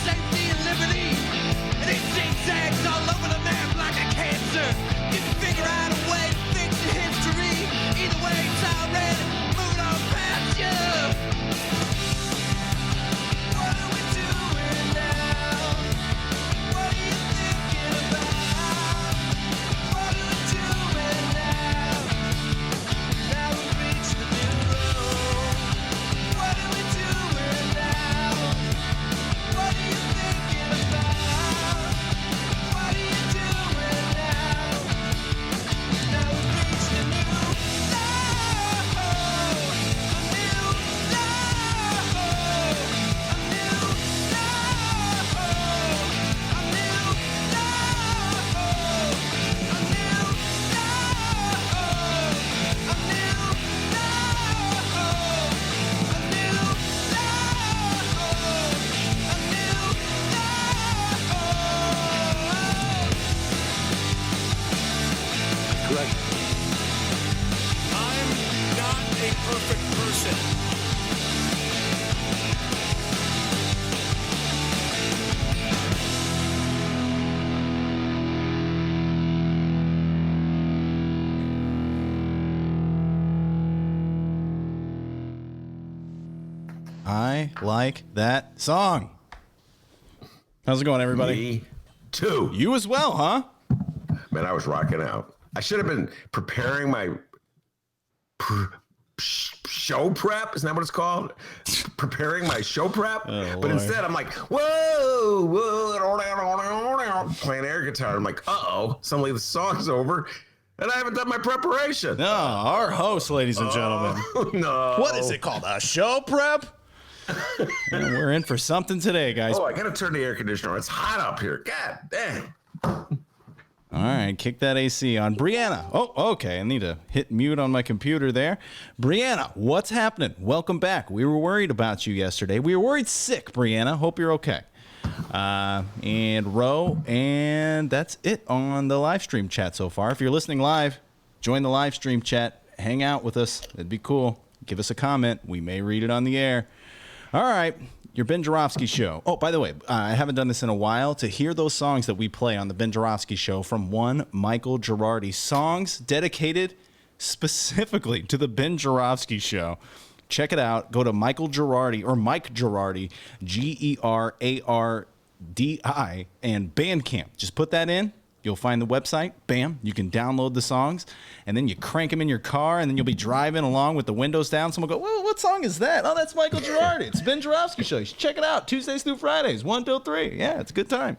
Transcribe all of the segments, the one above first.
safety and liberty. And it zigzags all over the map like a cancer. You can figure out a way to fix your history. Either way, it's already moved on past you. What are we doing now? What are you thinking about? What are we doing now? Now we've reached the new road. What are we doing now? What are you thinking about? What are you doing now? Now we've reached the new road. A new Correct. I'm not a perfect person. I like that song. How's it going, everybody? Me too. You as well, huh? Man, I was rocking out. I should have been preparing my show prep. Isn't that what it's called? Preparing my show prep. Oh, but instead, I'm like, whoa, whoa, playing air guitar. I'm like, uh-oh, suddenly the song's over, and I haven't done my preparation. No, our host, ladies and gentlemen. Oh, no. What is it called? A show prep? And we're in for something today, guys. Oh, I got to turn the air conditioner on. It's hot up here. God dang. All right, kick that AC on. Brianna. Oh, okay. I need to hit mute on my computer there. Brianna, what's happening? Welcome back. We were worried about you yesterday. We were worried sick, Brianna. Hope you're okay. And Ro, and that's it on the live stream chat so far. If you're listening live, join the live stream chat. Hang out with us. It'd be cool. Give us a comment. We may read it on the air. All right, your Ben Joravsky show. Oh, by the way, I haven't done this in a while. To hear those songs that we play on the Ben Joravsky show from one Michael Girardi, songs dedicated specifically to the Ben Joravsky show. Check it out. Go to Michael Girardi or Mike Girardi, Gerardi, and Bandcamp. Just put that in. You'll find the website. Bam. You can download the songs, and then you crank them in your car, and then you'll be driving along with the windows down. Someone will go, "Whoa, what song is that?" "Oh, that's Michael Girardi. It's Ben Joravsky show. You should check it out. Tuesdays through Fridays, 1 till 3. Yeah, it's a good time.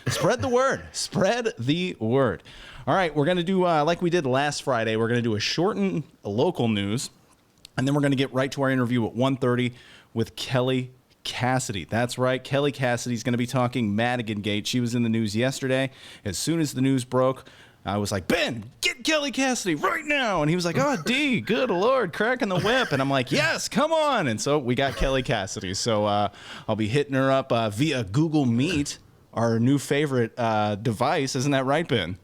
Spread the word. Spread the word. All right, we're going to do, like we did last Friday, we're going to do a shortened local news, and then we're going to get right to our interview at 1:30 with Kelly Cassidy. That's right. Kelly Cassidy's going to be talking Madigan Gate. She was in the news yesterday. As soon as the news broke, I was like, Ben, get Kelly Cassidy right now. And he was like, oh, D, good Lord, cracking the whip. And I'm like, yes, come on. And so we got Kelly Cassidy. So I'll be hitting her up via Google Meet, our new favorite device. Isn't that right, Ben?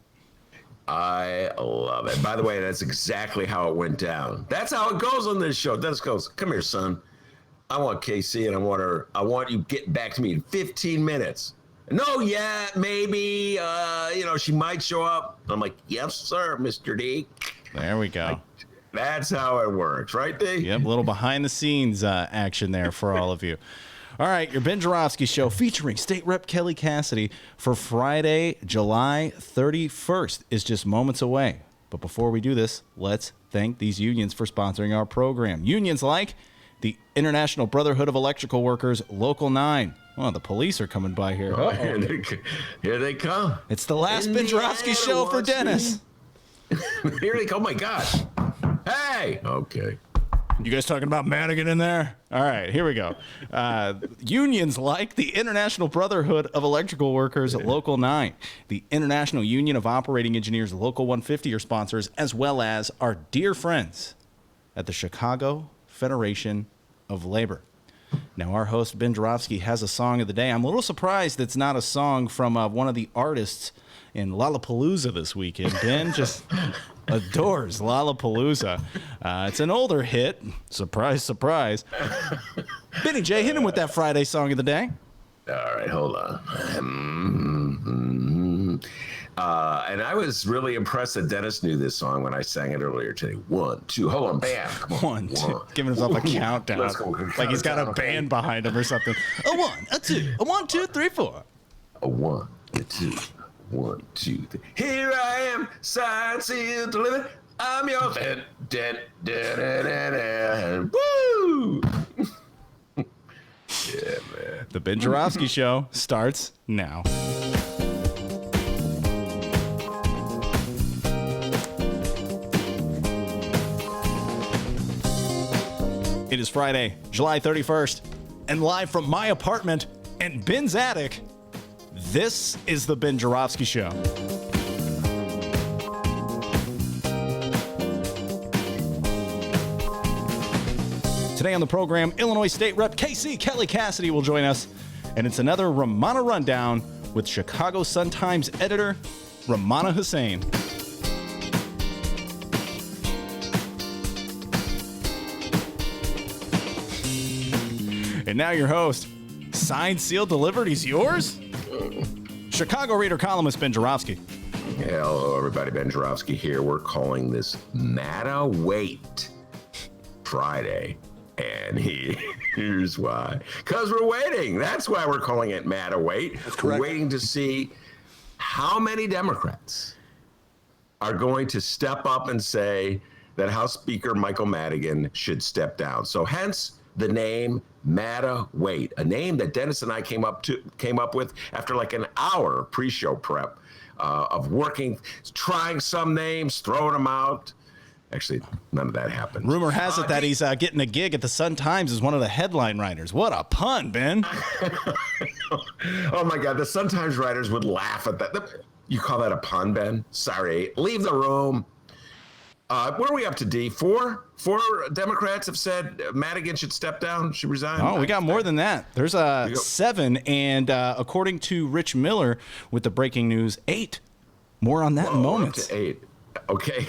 I love it. By the way, that's exactly how it went down. That's how it goes on this show. Dennis goes, come here, son. I want KC, and I want you getting back to me in 15 minutes. No, yeah, maybe, she might show up. I'm like, yes, sir, Mr. D. There we go. That's how it works, right, D? Yep, a little behind-the-scenes action there for all of you. All right, your Ben Joravsky show featuring State Rep Kelly Cassidy for Friday, July 31st is just moments away. But before we do this, let's thank these unions for sponsoring our program. Unions like the International Brotherhood of Electrical Workers, Local 9. Oh, the police are coming by here. Oh, here they come. It's the last Ben Joravsky show for Dennis. Here they come. Oh, my gosh. Hey. Okay. You guys talking about Madigan in there? All right, here we go. Unions like the International Brotherhood of Electrical Workers, Local 9. The International Union of Operating Engineers, Local 150 are sponsors, as well as our dear friends at the Chicago Federation of Labor. Now, our host, Ben Joravsky, has a song of the day. I'm a little surprised it's not a song from one of the artists in Lollapalooza this weekend. Ben just adores Lollapalooza. It's an older hit. Surprise, surprise. Benny J, hit him with that Friday song of the day. All right, hold on. And I was really impressed that Dennis knew this song when I sang it earlier today. 1, 2, hold on, bam. Come on. 1, 2, giving himself a countdown. Let's go. Like he's got a band behind him or something. A 1, a 2, a 1, 2, 3, 4. A 1, a 2, 1, 2, 3. Here I am, signed, sealed, delivered. I'm your woo! Yeah, man. The Ben Joravsky Show starts now. It is Friday, July 31st, and live from my apartment and Ben's attic, this is the Ben Joravsky Show. Today on the program, Illinois State Rep KC Kelly Cassidy will join us, and it's another Rummana Rundown with Chicago Sun-Times editor Rummana Hussain. And now your host, signed, sealed, delivered, he's yours? Chicago Reader columnist Ben Joravsky. Hello, everybody. Ben Joravsky here. We're calling this Madi-wait Friday. And here's why. Because we're waiting. That's why we're calling it Madi-wait. We're waiting to see how many Democrats are going to step up and say that House Speaker Michael Madigan should step down. So hence the name Madi-wait, a name that Dennis and I came up with after like an hour pre-show prep of working, trying some names, throwing them out. Actually, none of that happened. Rumor has it that he's getting a gig at the Sun-Times as one of the headline writers. What a pun, Ben. Oh, my God. The Sun-Times writers would laugh at that. You call that a pun, Ben? Sorry. Leave the room. Where are we up to, D? Four Democrats have said Madigan should step down, should resign? Oh, we got more than that. There's 7, and according to Rich Miller with the breaking news, 8. More on that in moments. Up to 8. Okay.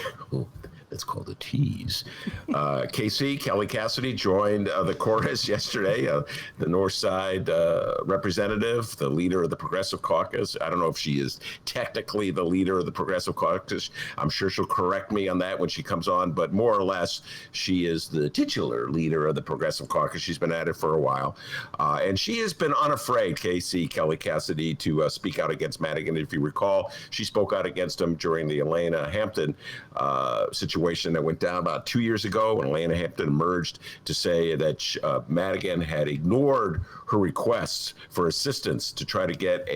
That's called a tease. KC, Kelly Cassidy, joined the chorus yesterday, the North Side representative, the leader of the Progressive Caucus. I don't know if she is technically the leader of the Progressive Caucus. I'm sure she'll correct me on that when she comes on, but more or less, she is the titular leader of the Progressive Caucus. She's been at it for a while. And she has been unafraid, KC, Kelly Cassidy, to speak out against Madigan. If you recall, she spoke out against him during the Elena Hampton situation that went down about 2 years ago when Elena Hampton emerged to say that Madigan had ignored her requests for assistance to try to get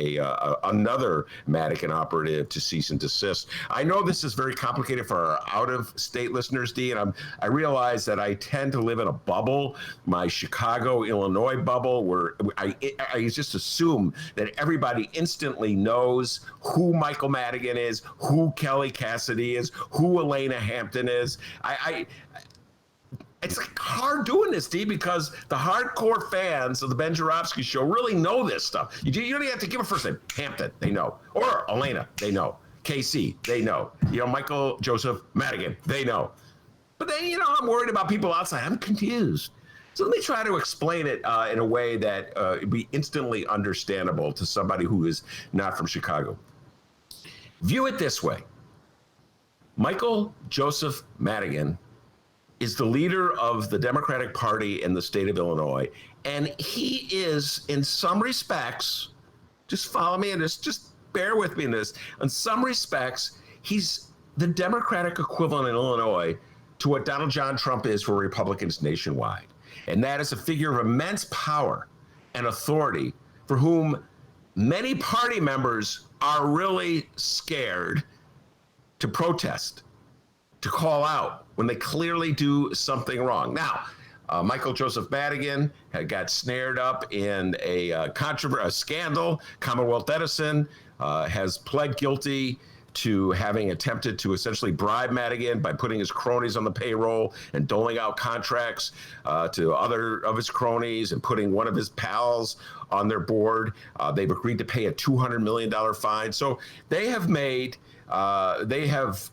another Madigan operative to cease and desist. I know this is very complicated for our out-of-state listeners, D, and I realize that I tend to live in a bubble, my Chicago, Illinois bubble, where I just assume that everybody instantly knows who Michael Madigan is, who Kelly Cassidy is, who Elena Hampton is. It's hard doing this, D, because the hardcore fans of the Ben Joravsky Show really know this stuff. You don't even have to give a first name. Hampton, they know. Or Elena, they know. KC, they know. Michael Joseph Madigan, they know. But then, I'm worried about people outside. I'm confused. So let me try to explain it in a way that would be instantly understandable to somebody who is not from Chicago. View it this way. Michael Joseph Madigan is the leader of the Democratic Party in the state of Illinois, and he is, in some respects, just follow me and just bear with me in this, in some respects, he's the Democratic equivalent in Illinois to what Donald John Trump is for Republicans nationwide. And that is a figure of immense power and authority for whom many party members are really scared to protest, to call out when they clearly do something wrong. Now, Michael Joseph Madigan had got snared up in a scandal. Commonwealth Edison has pled guilty to having attempted to essentially bribe Madigan by putting his cronies on the payroll and doling out contracts to other of his cronies and putting one of his pals on their board. They've agreed to pay a $200 million fine. So they have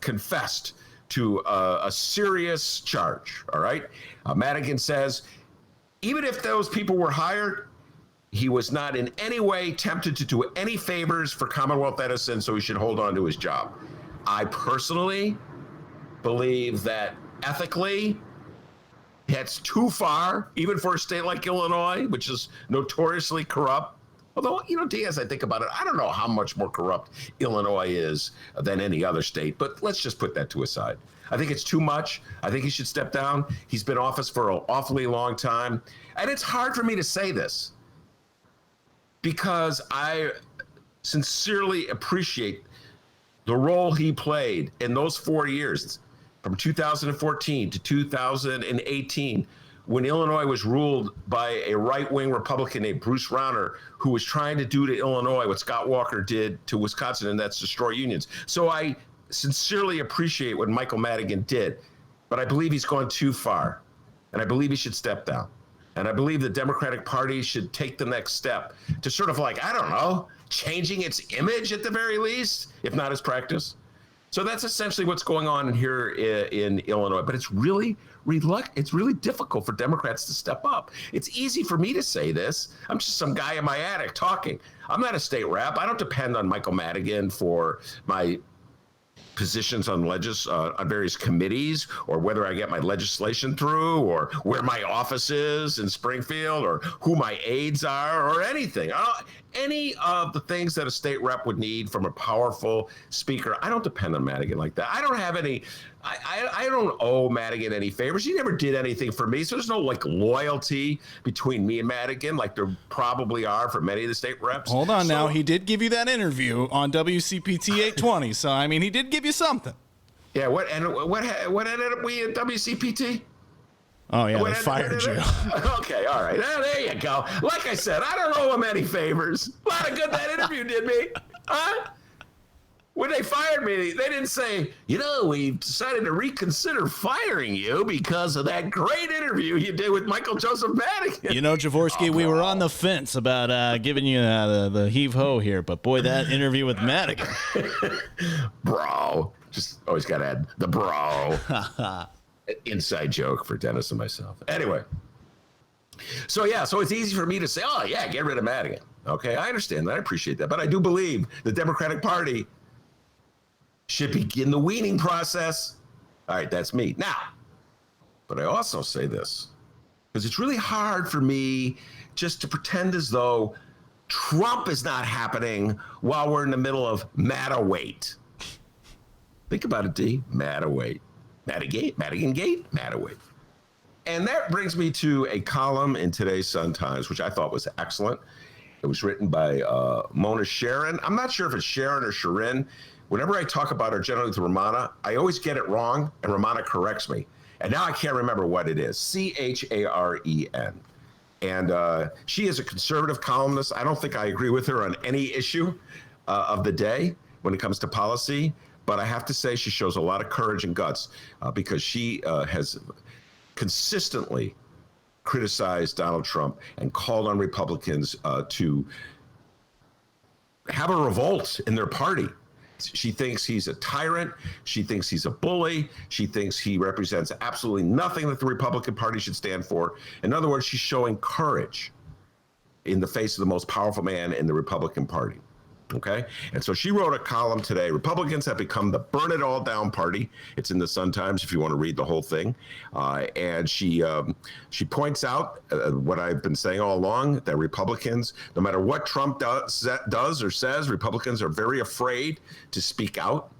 confessed to a serious charge, all right? Madigan says, even if those people were hired, He was not in any way tempted to do any favors for Commonwealth Edison, so he should hold on to his job. I personally believe that ethically, that's too far, even for a state like Illinois, which is notoriously corrupt. Although, Diaz, I think about it, I don't know how much more corrupt Illinois is than any other state, but let's just put that to a side. I think it's too much. I think he should step down. He's been in office for an awfully long time. And it's hard for me to say this because I sincerely appreciate the role he played in those 4 years, from 2014 to 2018, when Illinois was ruled by a right-wing Republican named Bruce Rauner, who was trying to do to Illinois what Scott Walker did to Wisconsin, and that's destroy unions. So I sincerely appreciate what Michael Madigan did, but I believe he's gone too far, and I believe he should step down. And I believe the Democratic Party should take the next step to sort of changing its image at the very least, if not its practice. So that's essentially what's going on here in Illinois. But it's really difficult for Democrats to step up. It's easy for me to say this. I'm just some guy in my attic talking. I'm not a state rep. I don't depend on Michael Madigan for my positions on various committees, or whether I get my legislation through, or where my office is in Springfield, or who my aides are, or anything. Any of the things that a state rep would need from a powerful speaker. I don't depend on Madigan like that. I don't have any. I don't owe Madigan any favors. He never did anything for me, so there's no loyalty between me and Madigan like there probably are for many of the state reps. Hold on now. He did give you that interview on WCPT 820, so I mean he did give you something. Yeah. What ended up we at WCPT? Oh yeah, they fired you. Okay, all right. There you go. Like I said, I don't owe him any favors. A lot of good that interview did me. Huh? When they fired me, they didn't say, we've decided to reconsider firing you because of that great interview you did with Michael Joseph Madigan. Jaworski, we were on the fence about giving you the heave-ho here, but boy, that interview with Madigan. Bro. Just always got to add the bro. Inside joke for Dennis and myself. Anyway. So it's easy for me to say, oh, yeah, get rid of Madigan. Okay, I understand that. I appreciate that. But I do believe the Democratic Party should begin the weaning process. All right, that's me. Now, but I also say this, because it's really hard for me just to pretend as though Trump is not happening while we're in the middle of Madi-wait. Think about it, D. Madi-wait. Madigan Gate, Madi-wait. And that brings me to a column in today's Sun-Times, which I thought was excellent. It was written by Mona Sharon. I'm not sure if it's Sharon or Sharin. Whenever I talk about her generally to Rummana, I always get it wrong, and Rummana corrects me. And now I can't remember what it is. Charen. And she is a conservative columnist. I don't think I agree with her on any issue of the day when it comes to policy. But I have to say she shows a lot of courage and guts because she has consistently criticized Donald Trump and called on Republicans to have a revolt in their party. She thinks he's a tyrant. She thinks he's a bully. She thinks he represents absolutely nothing that the Republican Party should stand for. In other words, she's showing courage in the face of the most powerful man in the Republican Party. Okay. And so she wrote a column today. Republicans have become the burn it all down party. It's in the Sun-Times if you want to read the whole thing. And she points out what I've been saying all along, that Republicans, no matter what Trump does or says, Republicans are very afraid to speak out.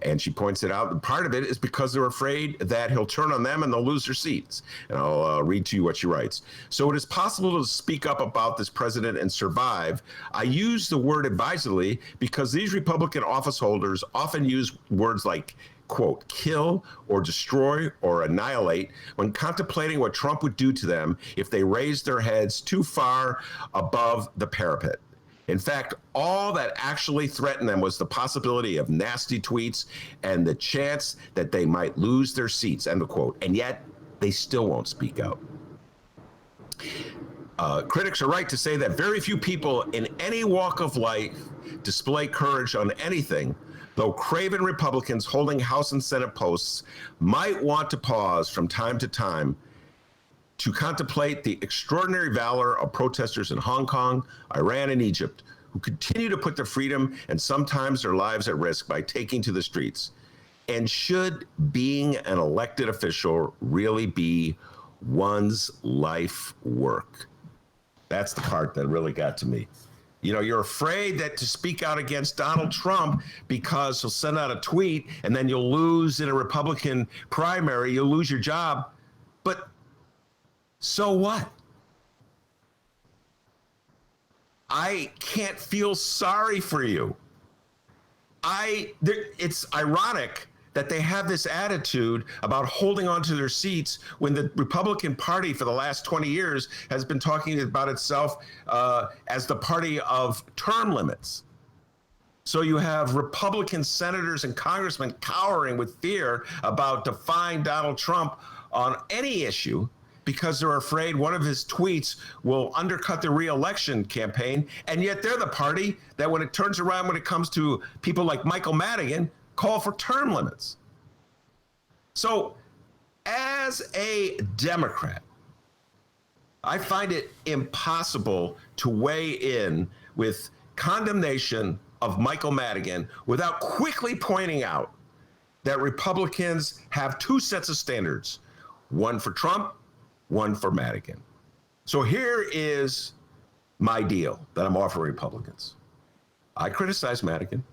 And she points it out. And part of it is because they're afraid that he'll turn on them and they'll lose their seats. And I'll read to you what she writes. So it is possible to speak up about this president and survive. I use the word advisedly because these Republican office holders often use words like, quote, kill or destroy or annihilate when contemplating what Trump would do to them if they raised their heads too far above the parapet. In fact, all that actually threatened them was the possibility of nasty tweets and the chance that they might lose their seats, end of quote. And yet they still won't speak out. Critics are right to say that very few people in any walk of life display courage on anything, though craven Republicans holding House and Senate posts might want to pause from time to time to contemplate the extraordinary valor of protesters in Hong Kong, Iran, and Egypt, who continue to put their freedom and sometimes their lives at risk by taking to the streets. And should being an elected official really be one's life work? That's the part that really got to me. You know, you're afraid that to speak out against Donald Trump because he'll send out a tweet and then you'll lose in a Republican primary, you'll lose your job. But so what? I can't feel sorry for you. It's ironic that they have this attitude about holding on to their seats when the Republican Party for the last 20 years has been talking about itself as the party of term limits. So you have Republican senators and congressmen cowering with fear about defying Donald Trump on any issue because they're afraid one of his tweets will undercut the re-election campaign. And yet they're the party that when it turns around, when it comes to people like Michael Madigan, call for term limits. So as a Democrat, I find it impossible to weigh in with condemnation of Michael Madigan without quickly pointing out that Republicans have two sets of standards, one for Trump, one for Madigan. So here is my deal that I'm offering Republicans. I criticize Madigan.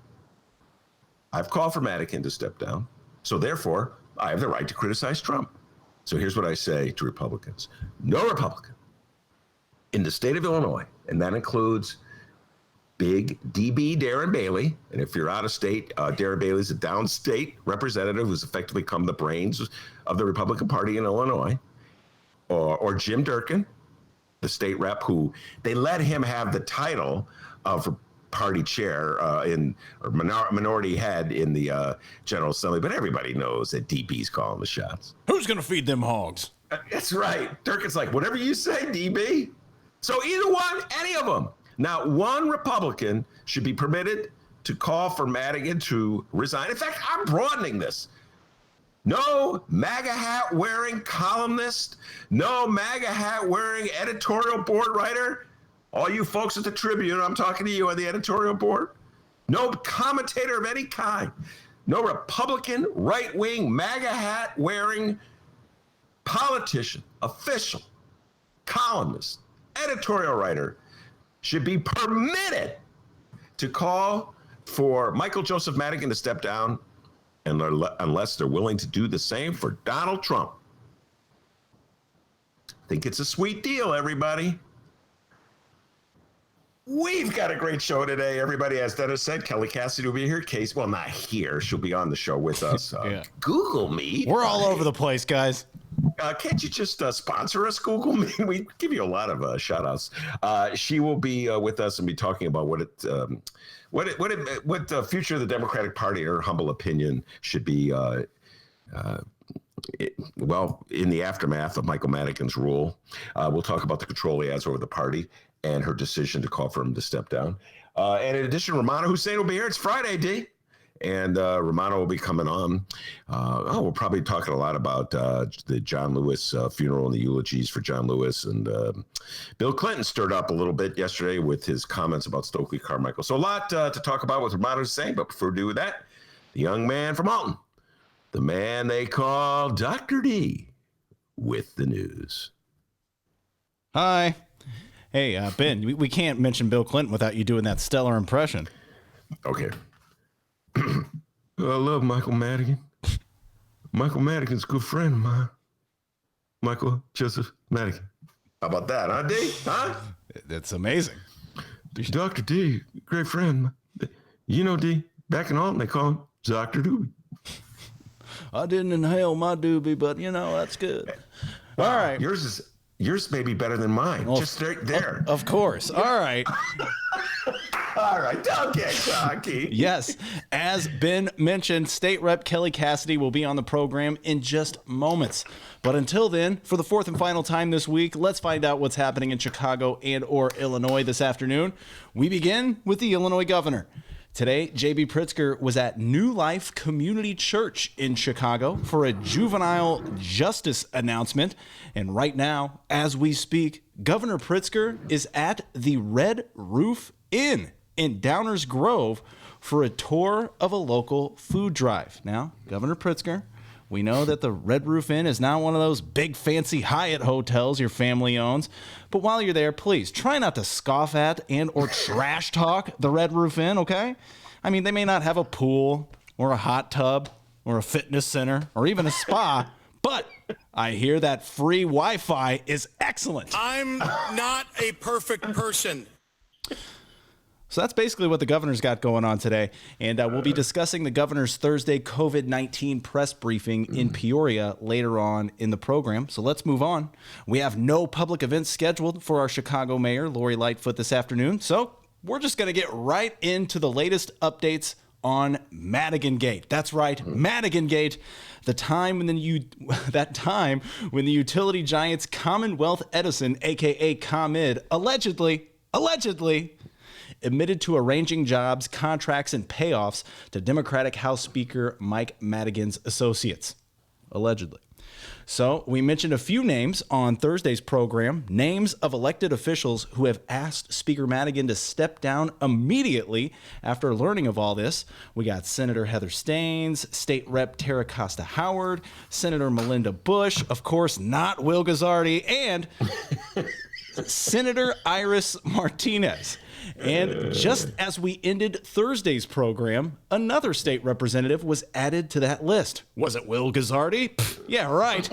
I've called for Madigan to step down. So therefore, I have the right to criticize Trump. So here's what I say to Republicans. No Republican in the state of Illinois, and that includes big DB Darren Bailey. And if you're out of state, Darren Bailey's a downstate representative who's effectively become the brains of the Republican Party in Illinois. Or Jim Durkin, the state rep, who they let him have the title of party chair or minority head in the General Assembly, but everybody knows that DB's calling the shots. Who's going to feed them hogs? That's right. Durkin's like, whatever you say, DB. So either one, any of them. Now, one Republican should be permitted to call for Madigan to resign. In fact, I'm broadening this. No MAGA hat wearing columnist, no MAGA hat wearing editorial board writer. All you folks at the Tribune, I'm talking to you on the editorial board. No commentator of any kind. No Republican, right-wing, MAGA hat wearing politician, official, columnist, editorial writer should be permitted to call for Michael Joseph Madigan to step down, and unless they're willing to do the same for Donald Trump. I think it's a sweet deal, everybody. We've got a great show today, everybody. As Dennis said, Kelly Cassidy will be here. Case, well, not here. She'll be on the show with us. Yeah. Google me. We're all over the place, guys. Can't you just sponsor us, Google me? We give you a lot of shout outs. She will be with us and be talking about what the future of the Democratic Party, in her humble opinion, should be. In the aftermath of Michael Madigan's rule, we'll talk about the control he has over the party and her decision to call for him to step down. And in addition, Rummana Hussain will be here. It's Friday, D. And Rummana will be coming on. We'll probably be talking a lot about the John Lewis funeral and the eulogies for John Lewis. And Bill Clinton stirred up a little bit yesterday with his comments about Stokely Carmichael. So a lot to talk about with Rummana Hussain. But before we do that, the young man from Alton, the man they call Dr. D, with the news. Hi. Hey, Ben, we can't mention Bill Clinton without you doing that stellar impression. Okay. I love Michael Madigan. Michael Madigan's a good friend of mine. Michael Joseph Madigan. How about that, huh, D? Huh? That's amazing. Dr. D, great friend. You know, D, back in Alton, they call him Dr. Doobie. I didn't inhale my doobie, but, that's good. All right. Yours may be better than mine. Well, just right there. Of course. All right. All right. Don't get cocky. Yes. As Ben mentioned, State Rep Kelly Cassidy will be on the program in just moments. But until then, for the fourth and final time this week, let's find out what's happening in Chicago and or Illinois this afternoon. We begin with the Illinois governor. Today, J.B. Pritzker was at New Life Community Church in Chicago for a juvenile justice announcement. And right now, as we speak, Governor Pritzker is at the Red Roof Inn in Downers Grove for a tour of a local food drive. Now, Governor Pritzker, we know that the Red Roof Inn is not one of those big fancy Hyatt hotels your family owns. But while you're there, please try not to scoff at and or trash talk the Red Roof Inn, okay? I mean, they may not have a pool or a hot tub or a fitness center or even a spa, but I hear that free Wi-Fi is excellent. I'm not a perfect person. So that's basically what the governor's got going on today. And we'll be discussing the governor's Thursday COVID-19 press briefing in Peoria later on in the program. So let's move on. We have no public events scheduled for our Chicago mayor, Lori Lightfoot, this afternoon. So we're just going to get right into the latest updates on Madigan Gate. That's right, Madigan Gate. The time when the utility giants Commonwealth Edison, aka ComEd, allegedly admitted to arranging jobs, contracts, and payoffs to Democratic House Speaker Mike Madigan's associates. Allegedly. So we mentioned a few names on Thursday's program, names of elected officials who have asked Speaker Madigan to step down immediately after learning of all this. We got Senator Heather Staines, State Rep Tara Costa Howard, Senator Melinda Bush, of course, not Will Guzzardi, and Senator Iris Martinez. And just as we ended Thursday's program, another state representative was added to that list. Was it Will Guzzardi? Yeah, right.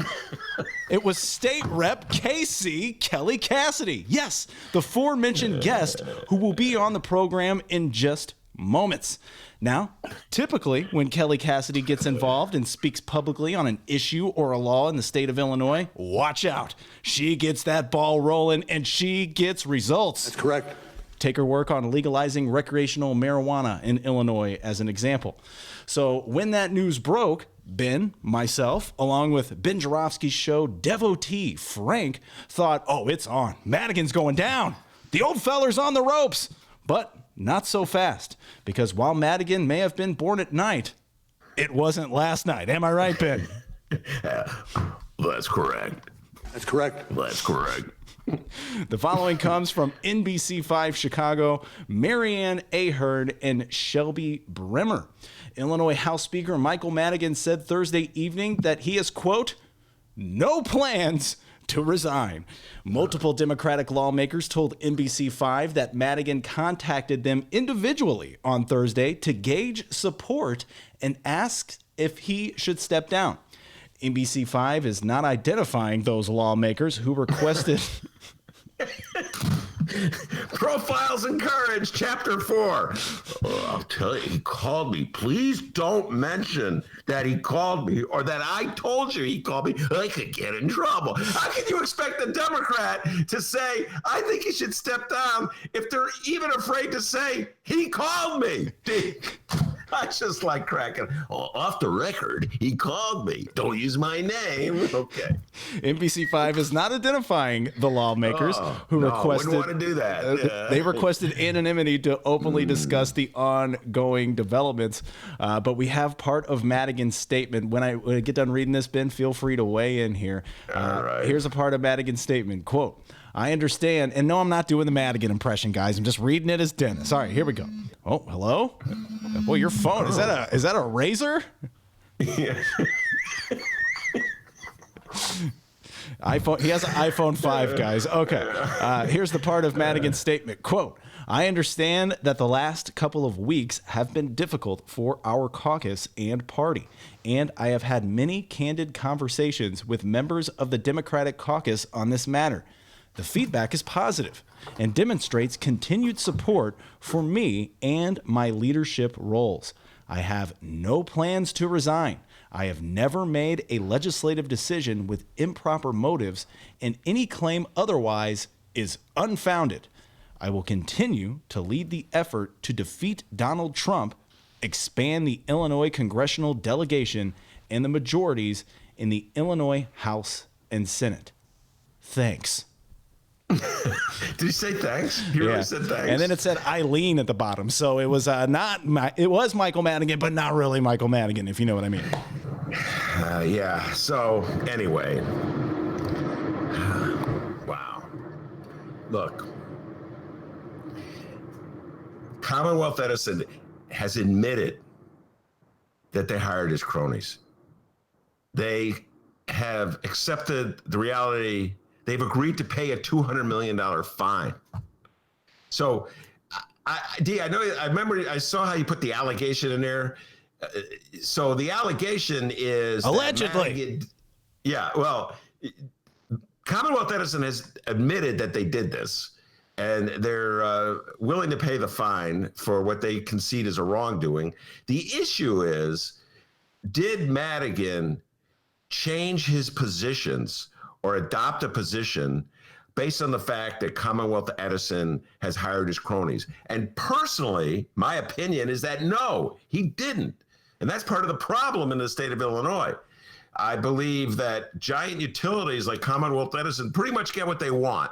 It was State Rep KC Kelly Cassidy. Yes, the aforementioned guest who will be on the program in just moments. Now, typically when Kelly Cassidy gets involved and speaks publicly on an issue or a law in the state of Illinois, watch out. She gets that ball rolling and she gets results. That's correct. Take her work on legalizing recreational marijuana in Illinois as an example. So when that news broke, Ben, myself, along with Ben Joravsky's show devotee, Frank, thought, oh, it's on. Madigan's going down. The old feller's on the ropes. But not so fast, because while Madigan may have been born at night, it wasn't last night. Am I right, Ben? That's correct. That's correct. That's correct. The following comes from NBC5 Chicago, Marianne Ahern and Shelby Bremer. Illinois House Speaker Michael Madigan said Thursday evening that he has, quote, no plans to resign. Multiple Democratic lawmakers told NBC5 that Madigan contacted them individually on Thursday to gauge support and asked if he should step down. NBC5 is not identifying those lawmakers who requested... Profiles in Courage, Chapter 4. Oh, I'll tell you, he called me. Please don't mention that he called me or that I told you he called me. I could get in trouble. How can you expect a Democrat to say, I think he should step down if they're even afraid to say, he called me? I just like cracking. Oh, off the record, he called me. Don't use my name. Okay. NBC5 is not identifying the lawmakers who requested. Wouldn't want to do that. They requested anonymity to openly discuss the ongoing developments. But we have part of Madigan's statement. When I get done reading this, Ben, feel free to weigh in here. All right. Here's a part of Madigan's statement. Quote, I understand, and no, I'm not doing the Madigan impression, guys. I'm just reading it as Dennis. All right, here we go. Oh, hello? Boy, your phone, is that a razor? Yeah. iPhone. He has an iPhone 5, guys. Okay. Here's the part of Madigan's statement. Quote, I understand that the last couple of weeks have been difficult for our caucus and party, and I have had many candid conversations with members of the Democratic caucus on this matter. The feedback is positive and demonstrates continued support for me and my leadership roles. I have no plans to resign. I have never made a legislative decision with improper motives, and any claim otherwise is unfounded. I will continue to lead the effort to defeat Donald Trump, expand the Illinois congressional delegation, and the majorities in the Illinois House and Senate. Thanks. Did he say thanks? He really said thanks. And then it said Eileen at the bottom. So it was it was Michael Madigan, but not really Michael Madigan, if you know what I mean. Yeah. So anyway, wow. Look, Commonwealth Edison has admitted that they hired his cronies. They have accepted the reality. They've agreed to pay a $200 million fine. So, I know. I remember. I saw how you put the allegation in there. So the allegation is allegedly. Well, Commonwealth Edison has admitted that they did this, and they're willing to pay the fine for what they concede is a wrongdoing. The issue is, did Madigan change his positions or adopt a position based on the fact that Commonwealth Edison has hired his cronies? And personally, my opinion is that no, he didn't. And that's part of the problem in the state of Illinois. I believe that giant utilities like Commonwealth Edison pretty much get what they want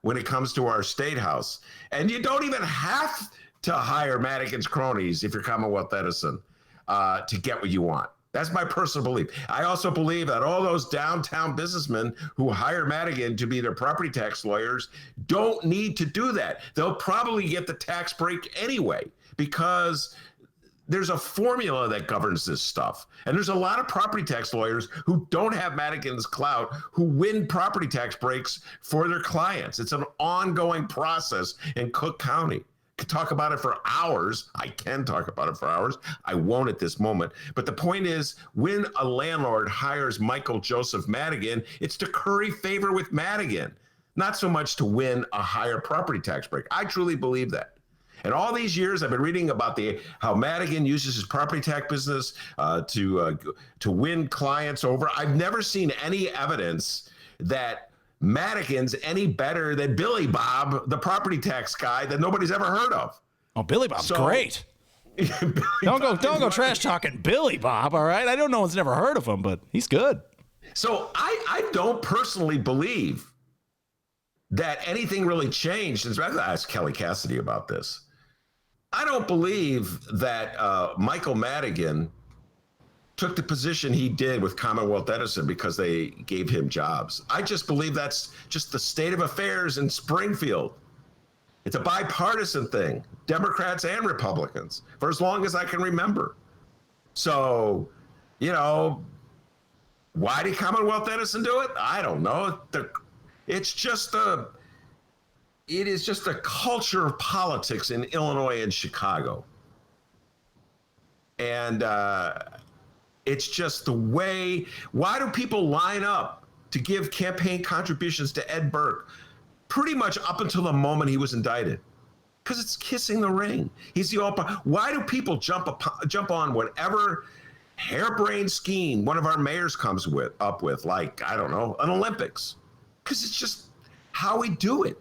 when it comes to our state house. And you don't even have to hire Madigan's cronies if you're Commonwealth Edison to get what you want. That's my personal belief. I also believe that all those downtown businessmen who hire Madigan to be their property tax lawyers don't need to do that. They'll probably get the tax break anyway, because there's a formula that governs this stuff. And there's a lot of property tax lawyers who don't have Madigan's clout who win property tax breaks for their clients. It's an ongoing process in Cook County. Could talk about it for hours. I can talk about it for hours. I won't at this moment. But the point is, when a landlord hires Michael Joseph Madigan, it's to curry favor with Madigan, not so much to win a higher property tax break. I truly believe that. And all these years, I've been reading about how Madigan uses his property tax business to win clients over. I've never seen any evidence that Madigan's any better than Billy Bob, the property tax guy that nobody's ever heard of. Oh, Billy Bob's great. Don't go trash talking Billy Bob, all right? I know no one's never heard of him, but he's good. So I don't personally believe that anything really changed. I asked Kelly Cassidy about this. I don't believe that Michael Madigan took the position he did with Commonwealth Edison because they gave him jobs. I just believe that's just the state of affairs in Springfield. It's a bipartisan thing, Democrats and Republicans, for as long as I can remember. So, why did Commonwealth Edison do it? I don't know. It is just a culture of politics in Illinois and Chicago. And it's just the way. Why do people line up to give campaign contributions to Ed Burke pretty much up until the moment he was indicted? Because it's kissing the ring. He's the all. Why do people jump on whatever harebrained scheme one of our mayors comes up with, like, I don't know, an Olympics? Because it's just how we do it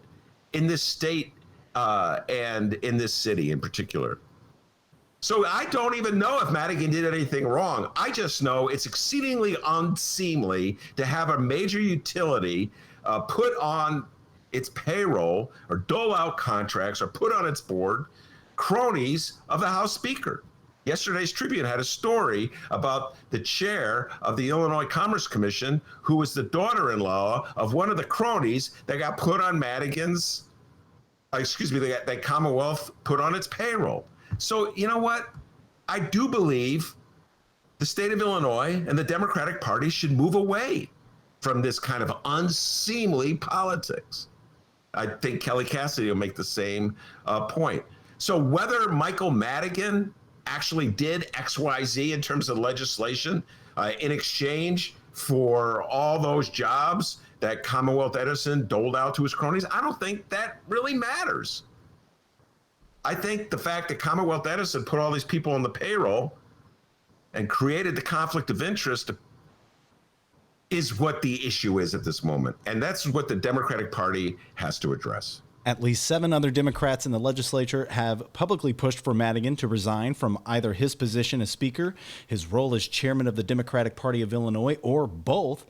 in this state and in this city in particular. So I don't even know if Madigan did anything wrong. I just know it's exceedingly unseemly to have a major utility put on its payroll or dole out contracts or put on its board cronies of the House Speaker. Yesterday's Tribune had a story about the chair of the Illinois Commerce Commission, who was the daughter-in-law of one of the cronies that got put on Madigan's, that Commonwealth put on its payroll. So you know what? I do believe the state of Illinois and the Democratic Party should move away from this kind of unseemly politics. I think Kelly Cassidy will make the same point. So whether Michael Madigan actually did XYZ in terms of legislation in exchange for all those jobs that Commonwealth Edison doled out to his cronies, I don't think that really matters. I think the fact that Commonwealth Edison put all these people on the payroll and created the conflict of interest is what the issue is at this moment. And that's what the Democratic Party has to address. At least 7 other Democrats in the legislature have publicly pushed for Madigan to resign from either his position as Speaker, his role as chairman of the Democratic Party of Illinois, or both,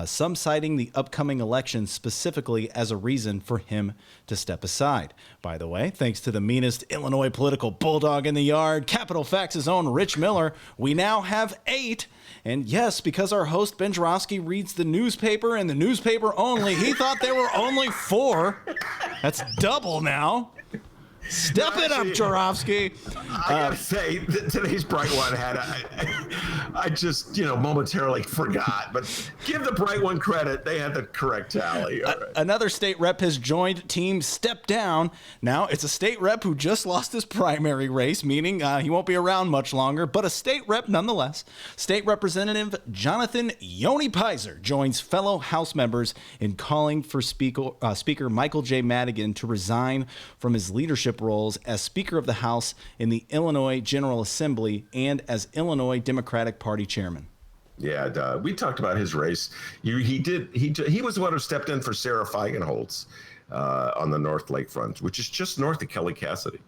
some citing the upcoming election specifically as a reason for him to step aside. By the way, thanks to the meanest Illinois political bulldog in the yard, Capital Facts' own Rich Miller, we now have 8. And yes, because our host, Ben Joravsky, reads the newspaper and the newspaper only, he thought there were only 4. That's double now. Step it up, Joravsky. I gotta say, today's Bright One had I just, momentarily forgot. But give the Bright One credit; they had the correct tally. All right. Another state rep has joined Team Step Down. Now it's a state rep who just lost his primary race, meaning he won't be around much longer. But a state rep nonetheless. State Representative Jonathan Yoni Pizer joins fellow House members in calling for Speaker Michael J. Madigan to resign from his leadership roles as Speaker of the House in the Illinois General Assembly and as Illinois Democratic Party Chairman. Yeah, we talked about his race. He was the one who stepped in for Sarah Feigenholtz on the North Lakefront, which is just north of Kelly Cassidy.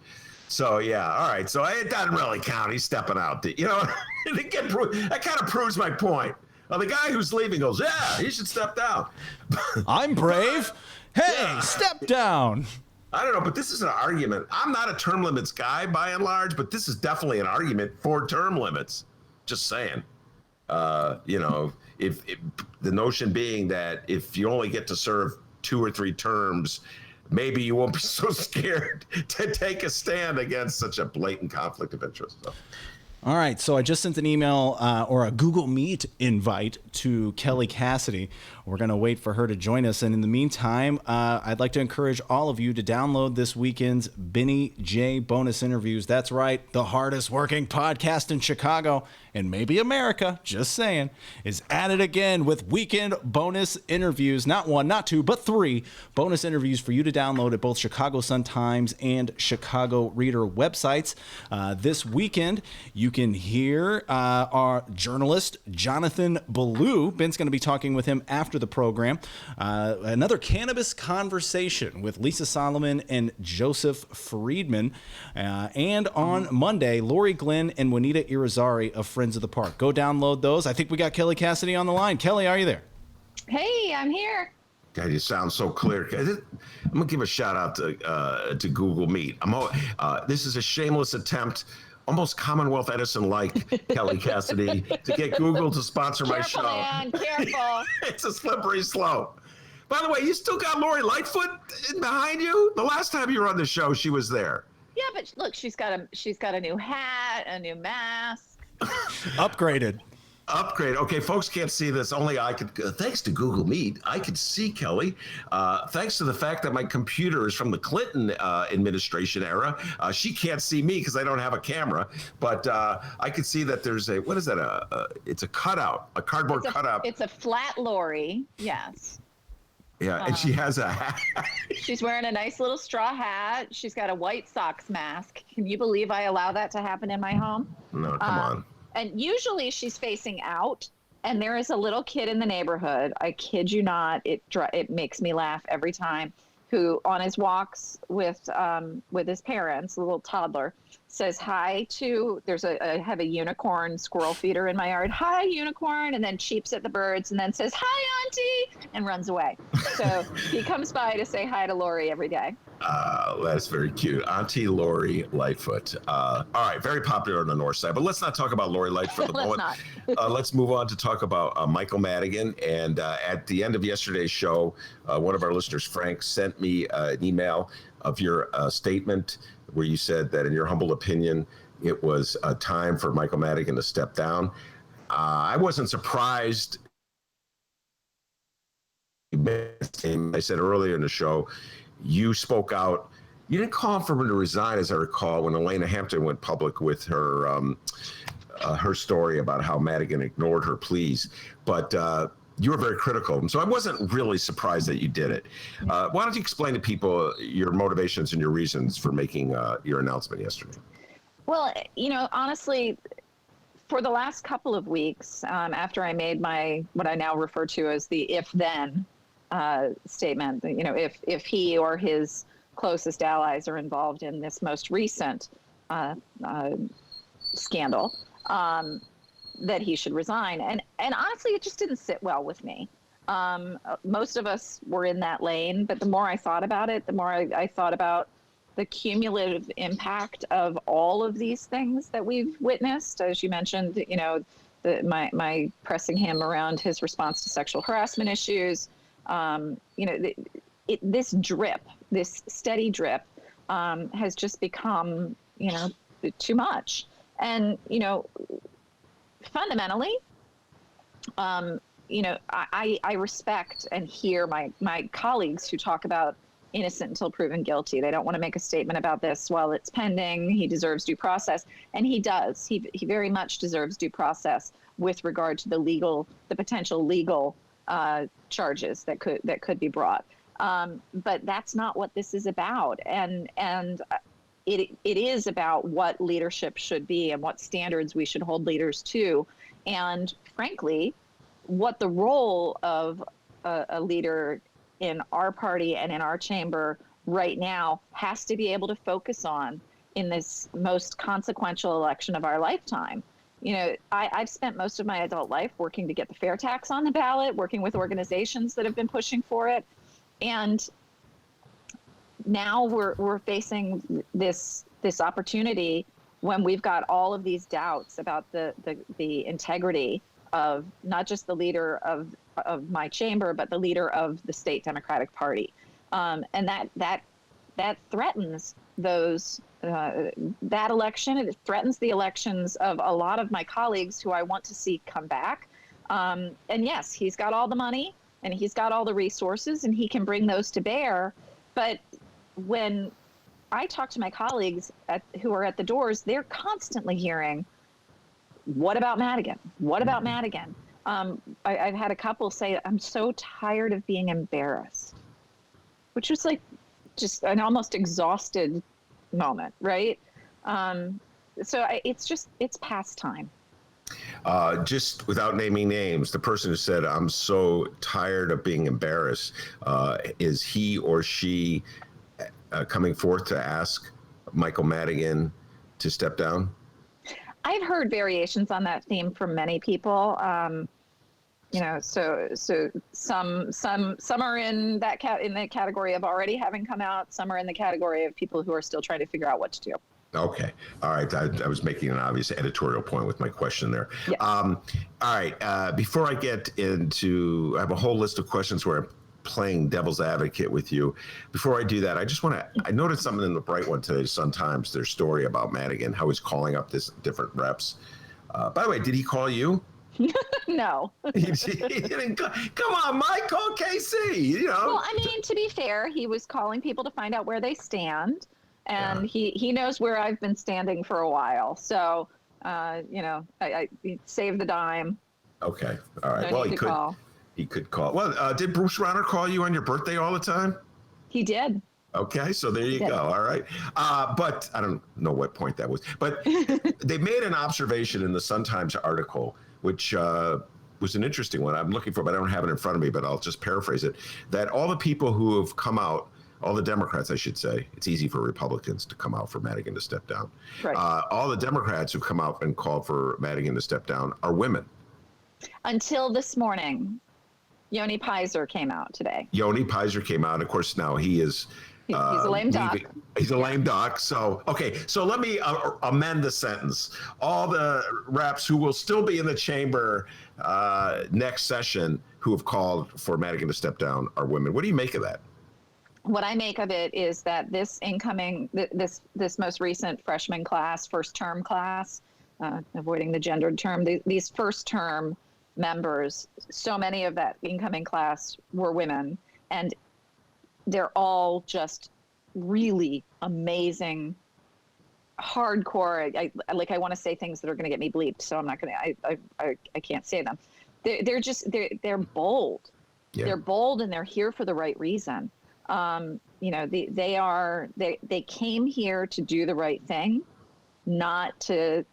So yeah, all right. So it doesn't really count. He's stepping out. That kind of proves my point. Well, the guy who's leaving goes, yeah, he should step down. I'm brave. Hey, step down. I don't know, but this is an argument. I'm not a term limits guy by and large, but this is definitely an argument for term limits. Just saying. If the notion being that if you only get to serve 2 or 3 terms, maybe you won't be so scared to take a stand against such a blatant conflict of interest. So. All right, so I just sent an email or a Google Meet invite to Kelly Cassidy. We're going to wait for her to join us. And in the meantime, I'd like to encourage all of you to download this weekend's Benny J bonus interviews. That's right, the hardest working podcast in Chicago and maybe America, just saying, is at it again with weekend bonus interviews. Not 1, not 2, but 3 bonus interviews for you to download at both Chicago Sun-Times and Chicago Reader websites. This weekend, you can hear our journalist, Jonathan Ballou. Ben's going to be talking with him after the program. Another cannabis conversation with Lisa Solomon and Joseph Friedman. And on Monday, Lori Glenn and Juanita Irizarry of Friends of the Park. Go download those. I think we got Kelly Cassidy on the line. Kelly, are you there? Hey, I'm here. God, you sound so clear. I'm gonna give a shout out to Google Meet. This is a shameless attempt, almost Commonwealth Edison-like, Kelly Cassidy, to get Google to sponsor my show. Man, careful. It's a slippery slope. By the way, you still got Lori Lightfoot behind you? The last time you were on the show, she was there. Yeah, but look, she's got a new hat, a new mask. Upgraded. Upgrade. Okay, folks can't see this. Only I could. Thanks to Google Meet, I could see Kelly. Thanks to the fact that my computer is from the Clinton administration era, she can't see me because I don't have a camera. But I could see that there's a what is that? It's a cutout, a cardboard cutout. It's a flat Lori. Yes. Yeah, and she has a hat. She's wearing a nice little straw hat. She's got a White Sox mask. Can you believe I allow that to happen in my home? No, come on. And usually she's facing out, and there is a little kid in the neighborhood. I kid you not. It makes me laugh every time. Who, on his walks with his parents, a little toddler, says hi to. I have a unicorn squirrel feeder in my yard. Hi, unicorn, and then cheeps at the birds, and then says hi, auntie, and runs away. So he comes by to say hi to Lori every day. That's very cute. Auntie Lori Lightfoot. All right, very popular on the north side, but let's not talk about Lori Lightfoot at the moment. Let's move on to talk about Michael Madigan. And at the end of yesterday's show, one of our listeners, Frank, sent me an email of your statement where you said that, in your humble opinion, it was time for Michael Madigan to step down. I wasn't surprised. I said earlier in the show, you spoke out. You didn't call for him to resign, as I recall, when Elena Hampton went public with her story about how Madigan ignored her pleas. But you were very critical of him. So I wasn't really surprised that you did it. Why don't you explain to people your motivations and your reasons for making your announcement yesterday? Well, honestly, for the last couple of weeks, after I made what I now refer to as the if-then statement, if he or his closest allies are involved in this most recent scandal, that he should resign. And honestly, it just didn't sit well with me. Most of us were in that lane, but the more I thought about it, the more I thought about the cumulative impact of all of these things that we've witnessed. As you mentioned, my pressing him around his response to sexual harassment issues. This drip, this steady drip, has just become, too much. And, fundamentally, I respect and hear my colleagues who talk about innocent until proven guilty. They don't want to make a statement about this while it's pending. He deserves due process, and he does. He very much deserves due process with regard to the potential legal charges that could be brought. But that's not what this is about, and it is about what leadership should be and what standards we should hold leaders to, and frankly, what the role of a leader in our party and in our chamber right now has to be able to focus on in this most consequential election of our lifetime. I've spent most of my adult life working to get the fair tax on the ballot, working with organizations that have been pushing for it. And now we're facing this opportunity when we've got all of these doubts about the integrity of not just the leader of my chamber, but the leader of the state Democratic Party, and that threatens that election. It threatens the elections of a lot of my colleagues who I want to see come back. And yes, he's got all the money and he's got all the resources, and he can bring those to bear. But when I talk to my colleagues who are at the doors, they're constantly hearing, "What about Madigan? What about Madigan?" I've had a couple say, "I'm so tired of being embarrassed," which was like just an almost exhausted moment, right? It's past time. Just without naming names, the person who said, "I'm so tired of being embarrassed," is he or she coming forth to ask Michael Madigan to step down? I've heard variations on that theme from many people. So some are in the category of already having come out. Some are in the category of people who are still trying to figure out what to do. Okay. All right. I was making an obvious editorial point with my question there. Yes. All right. Before I get into, I have a whole list of questions where I'm playing devil's advocate with you. Before I do that, I noticed something in the Bright One today, Sun-Times, their story about Madigan, how he's calling up this different reps. By the way, did he call you? No. He didn't come on, Mike, call KC, Well, I mean, to be fair, he was calling people to find out where they stand. And he knows where I've been standing for a while. So, I save the dime. Okay. All right. No Well, need to call. He could call. Well, did Bruce Rauner call you on your birthday all the time? He did. Okay, so there you go. All right. But I don't know what point that was. But they made an observation in the Sun-Times article, which was an interesting one. I'm looking for, but I don't have it in front of me, but I'll just paraphrase it, that all the people who have come out, all the Democrats, I should say, it's easy for Republicans to come out for Madigan to step down. Right. All the Democrats who've come out and called for Madigan to step down are women. Until this morning, Yoni Pizer came out today. Yoni Pizer came out. Of course, now he is... He's a lame duck. He's a lame duck. So, okay. So let me amend the sentence. All the reps who will still be in the chamber next session who have called for Madigan to step down are women. What do you make of that? What I make of it is that this most recent freshman class, first term class, avoiding the gendered term, these first term members, so many of that incoming class were women, and they're all just really amazing, hardcore. I want to say things that are going to get me bleeped, so I'm not going to. I can't say them. They're bold. Yeah. They're bold, and they're here for the right reason. They came here to do the right thing, not to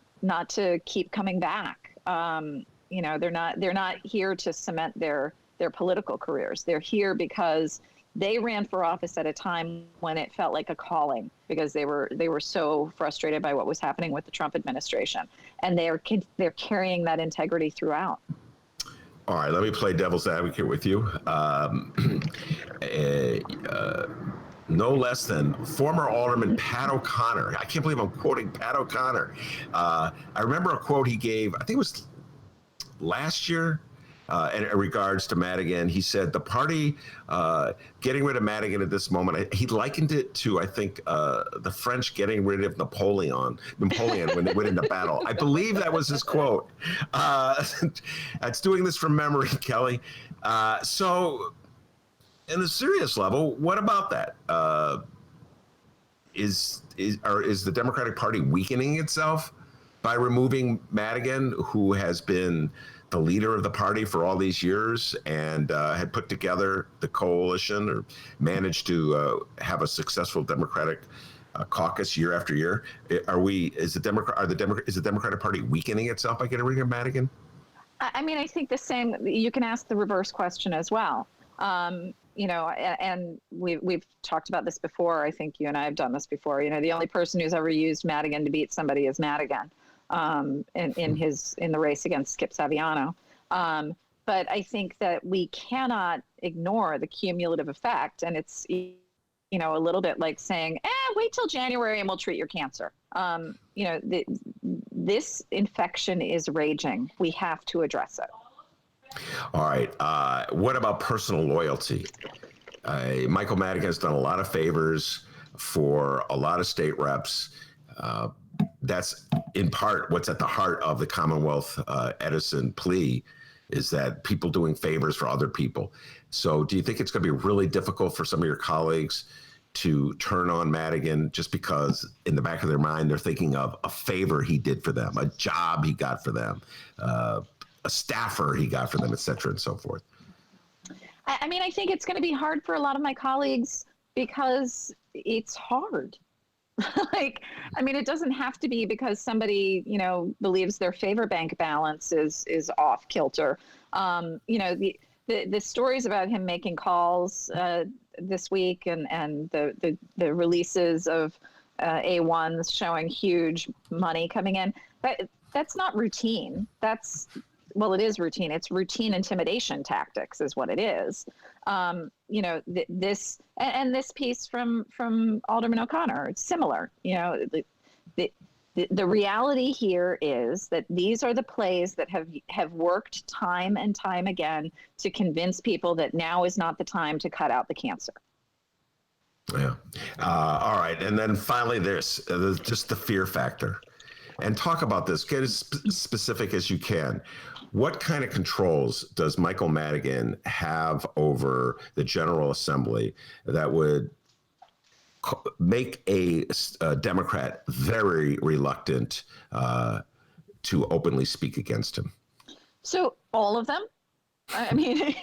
keep coming back. They're not here to cement their political careers. They're here because They ran for office at a time when it felt like a calling because they were so frustrated by what was happening with the Trump administration, and they're carrying that integrity throughout. All right, let me play devil's advocate with you. No less than former Alderman Pat O'Connor. I can't believe I'm quoting Pat O'Connor. I remember a quote he gave, I think it was last year, in regards to Madigan. He said the party getting rid of Madigan at this moment, he likened it to, I think, the French getting rid of Napoleon when they went into battle. I believe that was his quote. It's doing this from memory, Kelly. So, in the serious level, what about that? Is the Democratic Party weakening itself by removing Madigan, who has been the leader of the party for all these years and had put together the coalition or managed to have a successful Democratic caucus year after year? Is the Democratic Party weakening itself by getting rid of Madigan? I mean, I think the same. You can ask the reverse question as well. And we've talked about this before. I think you and I have done this before. The only person who's ever used Madigan to beat somebody is Madigan, in the race against Skip Saviano. But I think that we cannot ignore the cumulative effect, and it's a little bit like saying, wait till January and we'll treat your cancer. This infection is raging. We have to address it. All right. What about personal loyalty? Michael Madigan has done a lot of favors for a lot of state reps. That's in part what's at the heart of the Commonwealth Edison plea, is that people doing favors for other people. So do you think it's going to be really difficult for some of your colleagues to turn on Madigan just because in the back of their mind they're thinking of a favor he did for them, a job he got for them, a staffer he got for them, et cetera, and so forth? I mean, I think it's going to be hard for a lot of my colleagues because it's hard. It doesn't have to be because somebody, believes their favor bank balance is off kilter. The stories about him making calls this week and the releases of A1s showing huge money coming in, that's not routine. It is routine. It's routine intimidation tactics is what it is. This piece from Alderman O'Connor, it's similar. The reality here is that these are the plays that have worked time and time again to convince people that now is not the time to cut out the cancer. Yeah. All right. And then finally, just the fear factor. And talk about this. Get as specific as you can. What kind of controls does Michael Madigan have over the General Assembly that would make a Democrat very reluctant to openly speak against him? So all of them. I mean,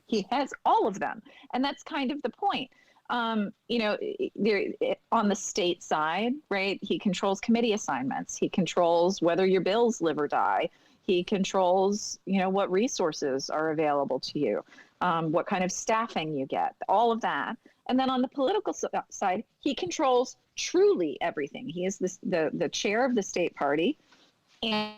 he has all of them. And that's kind of the point. On the state side, right, he controls committee assignments. He controls whether your bills live or die. He controls, what resources are available to you, what kind of staffing you get, all of that. And then on the political side, he controls truly everything. He is the chair of the state party. And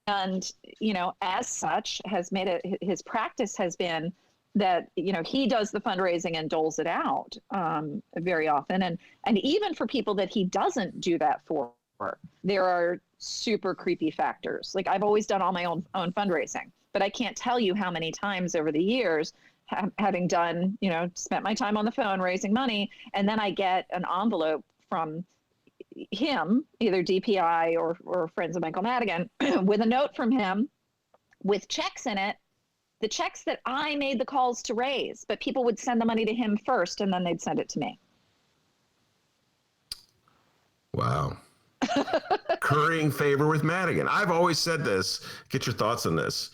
as such, has made his practice has been that, he does the fundraising and doles it out very often. And even for people that he doesn't do that for, there are super creepy factors. Like, I've always done all my own fundraising, but I can't tell you how many times over the years, having done, spent my time on the phone raising money, and then I get an envelope from him, either DPI or Friends of Michael Madigan, with a note from him with checks in it, the checks that I made the calls to raise, but people would send the money to him first and then they'd send it to me. Wow. Currying favor with Madigan. I've always said this, get your thoughts on this,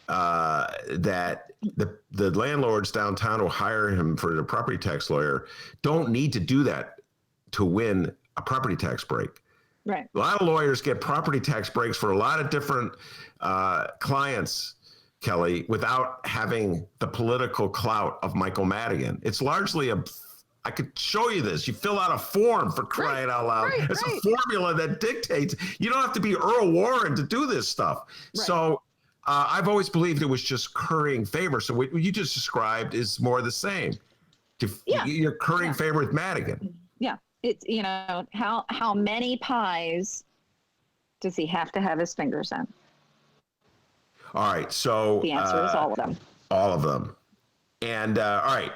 that the landlords downtown who hire him for a property tax lawyer don't need to do that to win a property tax break. Right. A lot of lawyers get property tax breaks for a lot of different clients Kelly, without having the political clout of Michael Madigan. It's largely I could show you this. You fill out a form, for crying out loud. It's a formula that dictates. You don't have to be Earl Warren to do this stuff. Right. So I've always believed it was just currying favor. So what you just described is more the same. You're currying favor with Madigan. Yeah. It's, how many pies does he have to have his fingers in? All right. So the answer is all of them. All of them. And all right,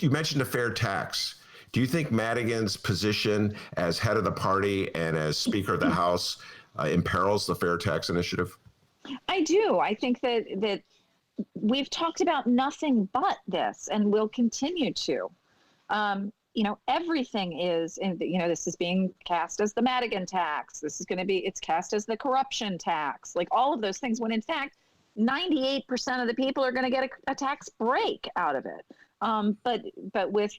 you mentioned a fair tax. Do you think Madigan's position as head of the party and as Speaker of the House imperils the fair tax initiative? I do. I think that we've talked about nothing but this, and we'll continue to. Everything is, this is being cast as the Madigan tax. This is going to it's cast as the corruption tax. Like all of those things, when in fact, 98% of the people are going to get a tax break out of it. But with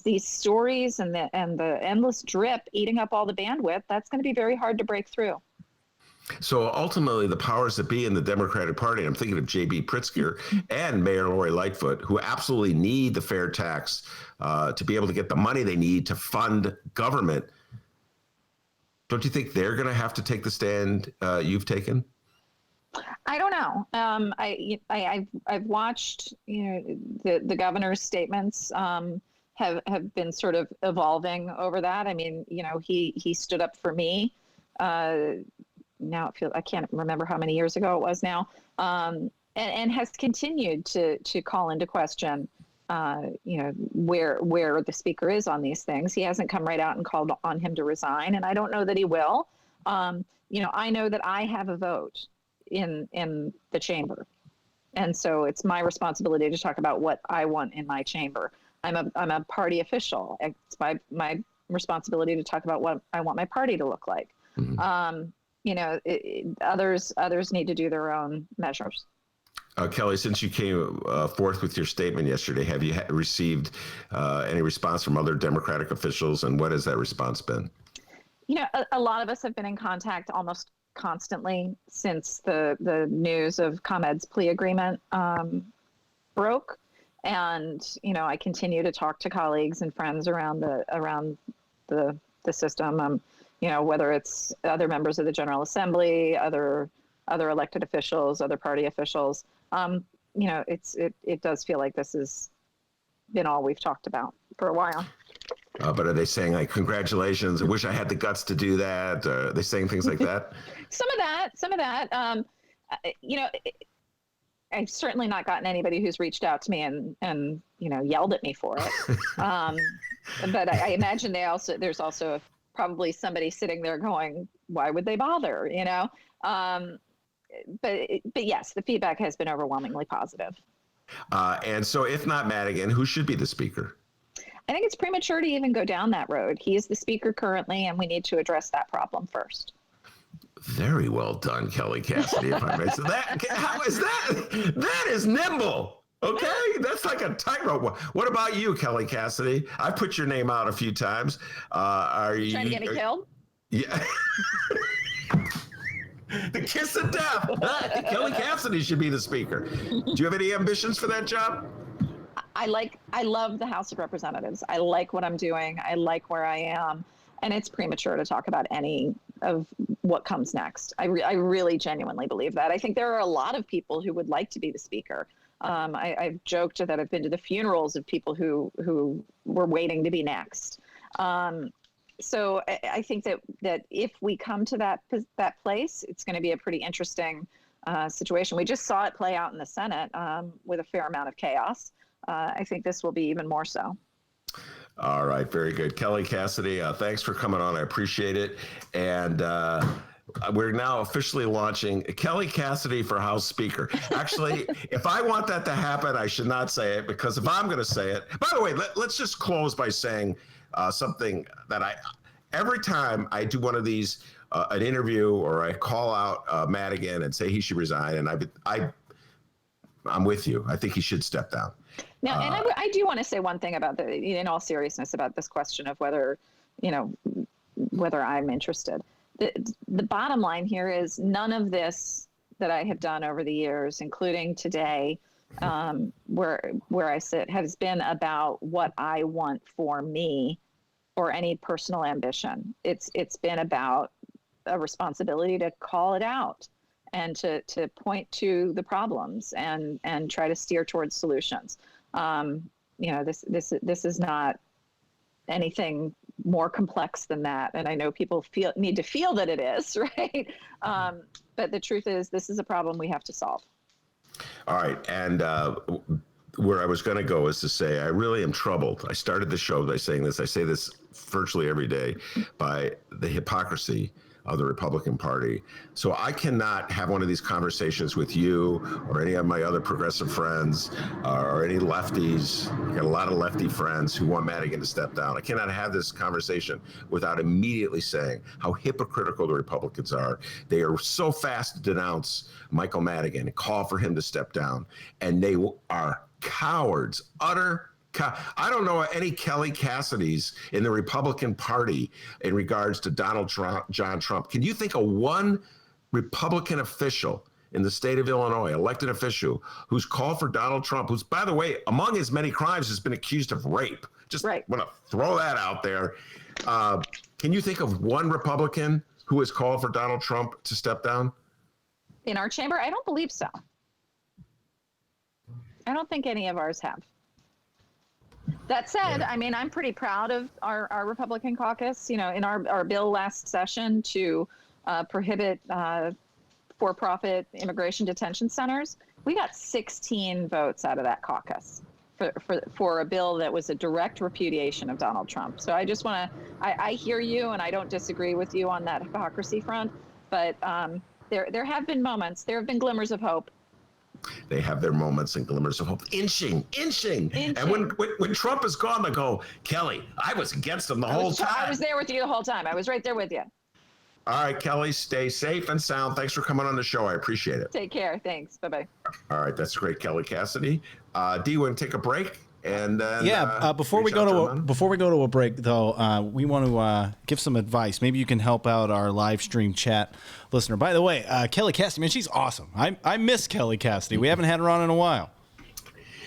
these stories and the endless drip eating up all the bandwidth, that's going to be very hard to break through. So ultimately, the powers that be in the Democratic Party, I'm thinking of J.B. Pritzker and Mayor Lori Lightfoot, who absolutely need the fair tax to be able to get the money they need to fund government. Don't you think they're going to have to take the stand you've taken? I don't know. I've watched, the governor's statements have been sort of evolving over that. I mean, he stood up for me. Now I can't remember how many years ago it was now, and has continued to call into question, where the speaker is on these things. He hasn't come right out and called on him to resign, and I don't know that he will. I know that I have a vote in the chamber, and so it's my responsibility to talk about what I want in my chamber. I'm a party official. It's my responsibility to talk about what I want my party to look like. Mm-hmm. Others need to do their own measures. Kelly, since you came forth with your statement yesterday, have you received any response from other Democratic officials, and what has that response been? A lot of us have been in contact almost constantly since the news of ComEd's plea agreement broke, and I continue to talk to colleagues and friends around the system. Whether it's other members of the General Assembly, other elected officials, other party officials. It does feel like this has been all we've talked about for a while. But are they saying like, congratulations, I wish I had the guts to do that? Are they saying things like that? Some of that. I've certainly not gotten anybody who's reached out to me and yelled at me for it. But I imagine there's also probably somebody sitting there going, why would they bother? But yes, the feedback has been overwhelmingly positive. And so if not Madigan, who should be the speaker? I think it's premature to even go down that road. He is the speaker currently, and we need to address that problem first. Very well done, Kelly Cassidy, if I may. So how is that? That is nimble. Okay, that's like a tightrope. What about you, Kelly Cassidy? I put your name out a few times. Are you trying to get me killed? Yeah. The kiss of death. Kelly Cassidy should be the speaker. Do you have any ambitions for that job? I love the House of Representatives. I like what I'm doing. I like where I am. And it's premature to talk about any of what comes next. I really genuinely believe that. I think there are a lot of people who would like to be the speaker. I've joked that I've been to the funerals of people who were waiting to be next. So I think that if we come to that place, it's going to be a pretty interesting situation. We just saw it play out in the Senate with a fair amount of chaos. I think this will be even more so. All right. Very good. Kelly Cassidy, thanks for coming on. I appreciate it. And we're now officially launching Kelly Cassidy for House Speaker. Actually, if I want that to happen, I should not say it, because if I'm going to say it, by the way, let's just close by saying something that every time I do one of these, an interview, or I call out Madigan and say he should resign, and I'm with you. I think he should step down. Now, and I do want to say one thing about in all seriousness, about this question of whether I'm interested. The bottom line here is none of this that I have done over the years, including today, where I sit, has been about what I want for me or any personal ambition. It's been about a responsibility to call it out and to point to the problems and try to steer towards solutions. This is not anything more complex than that. And I know people need to feel that it is, right? But the truth is, this is a problem we have to solve. All right. And where I was going to go is to say, I really am troubled. I started the show by saying this. I say this virtually every day, by the hypocrisy of the Republican Party. So I cannot have one of these conversations with you or any of my other progressive friends or any lefties. I got a lot of lefty friends who want Madigan to step down. I cannot have this conversation without immediately saying how hypocritical the Republicans are. They are so fast to denounce Michael Madigan and call for him to step down. And they are cowards, I don't know any Kelly Cassidys in the Republican Party in regards to John Trump. Can you think of one Republican official in the state of Illinois, elected official, who's called for Donald Trump, who's, by the way, among his many crimes, has been accused of rape? Just want to throw that out there. Can you think of one Republican who has called for Donald Trump to step down? In our chamber? I don't believe so. I don't think any of ours have. That said, I mean, I'm pretty proud of our Republican caucus. In our bill last session to prohibit for-profit immigration detention centers, we got 16 votes out of that caucus for a bill that was a direct repudiation of Donald Trump. So I just want to, I hear you, and I don't disagree with you on that hypocrisy front, but there have been moments, there have been glimmers of hope. They have their moments and glimmers of hope. Inching. And when Trump is gone, they go, Kelly, I was against him the whole time. I was there with you the whole time. I was right there with you. All right, Kelly, stay safe and sound. Thanks for coming on the show. I appreciate it. Take care. Thanks. Bye-bye. All right, that's great, Kelly Cassidy. Do you want to take a break? And then, before we go to a break, though, we want to give some advice. Maybe you can help out our live stream chat listener. By the way, Kelly Cassidy, man, she's awesome. I miss Kelly Cassidy. We haven't had her on in a while.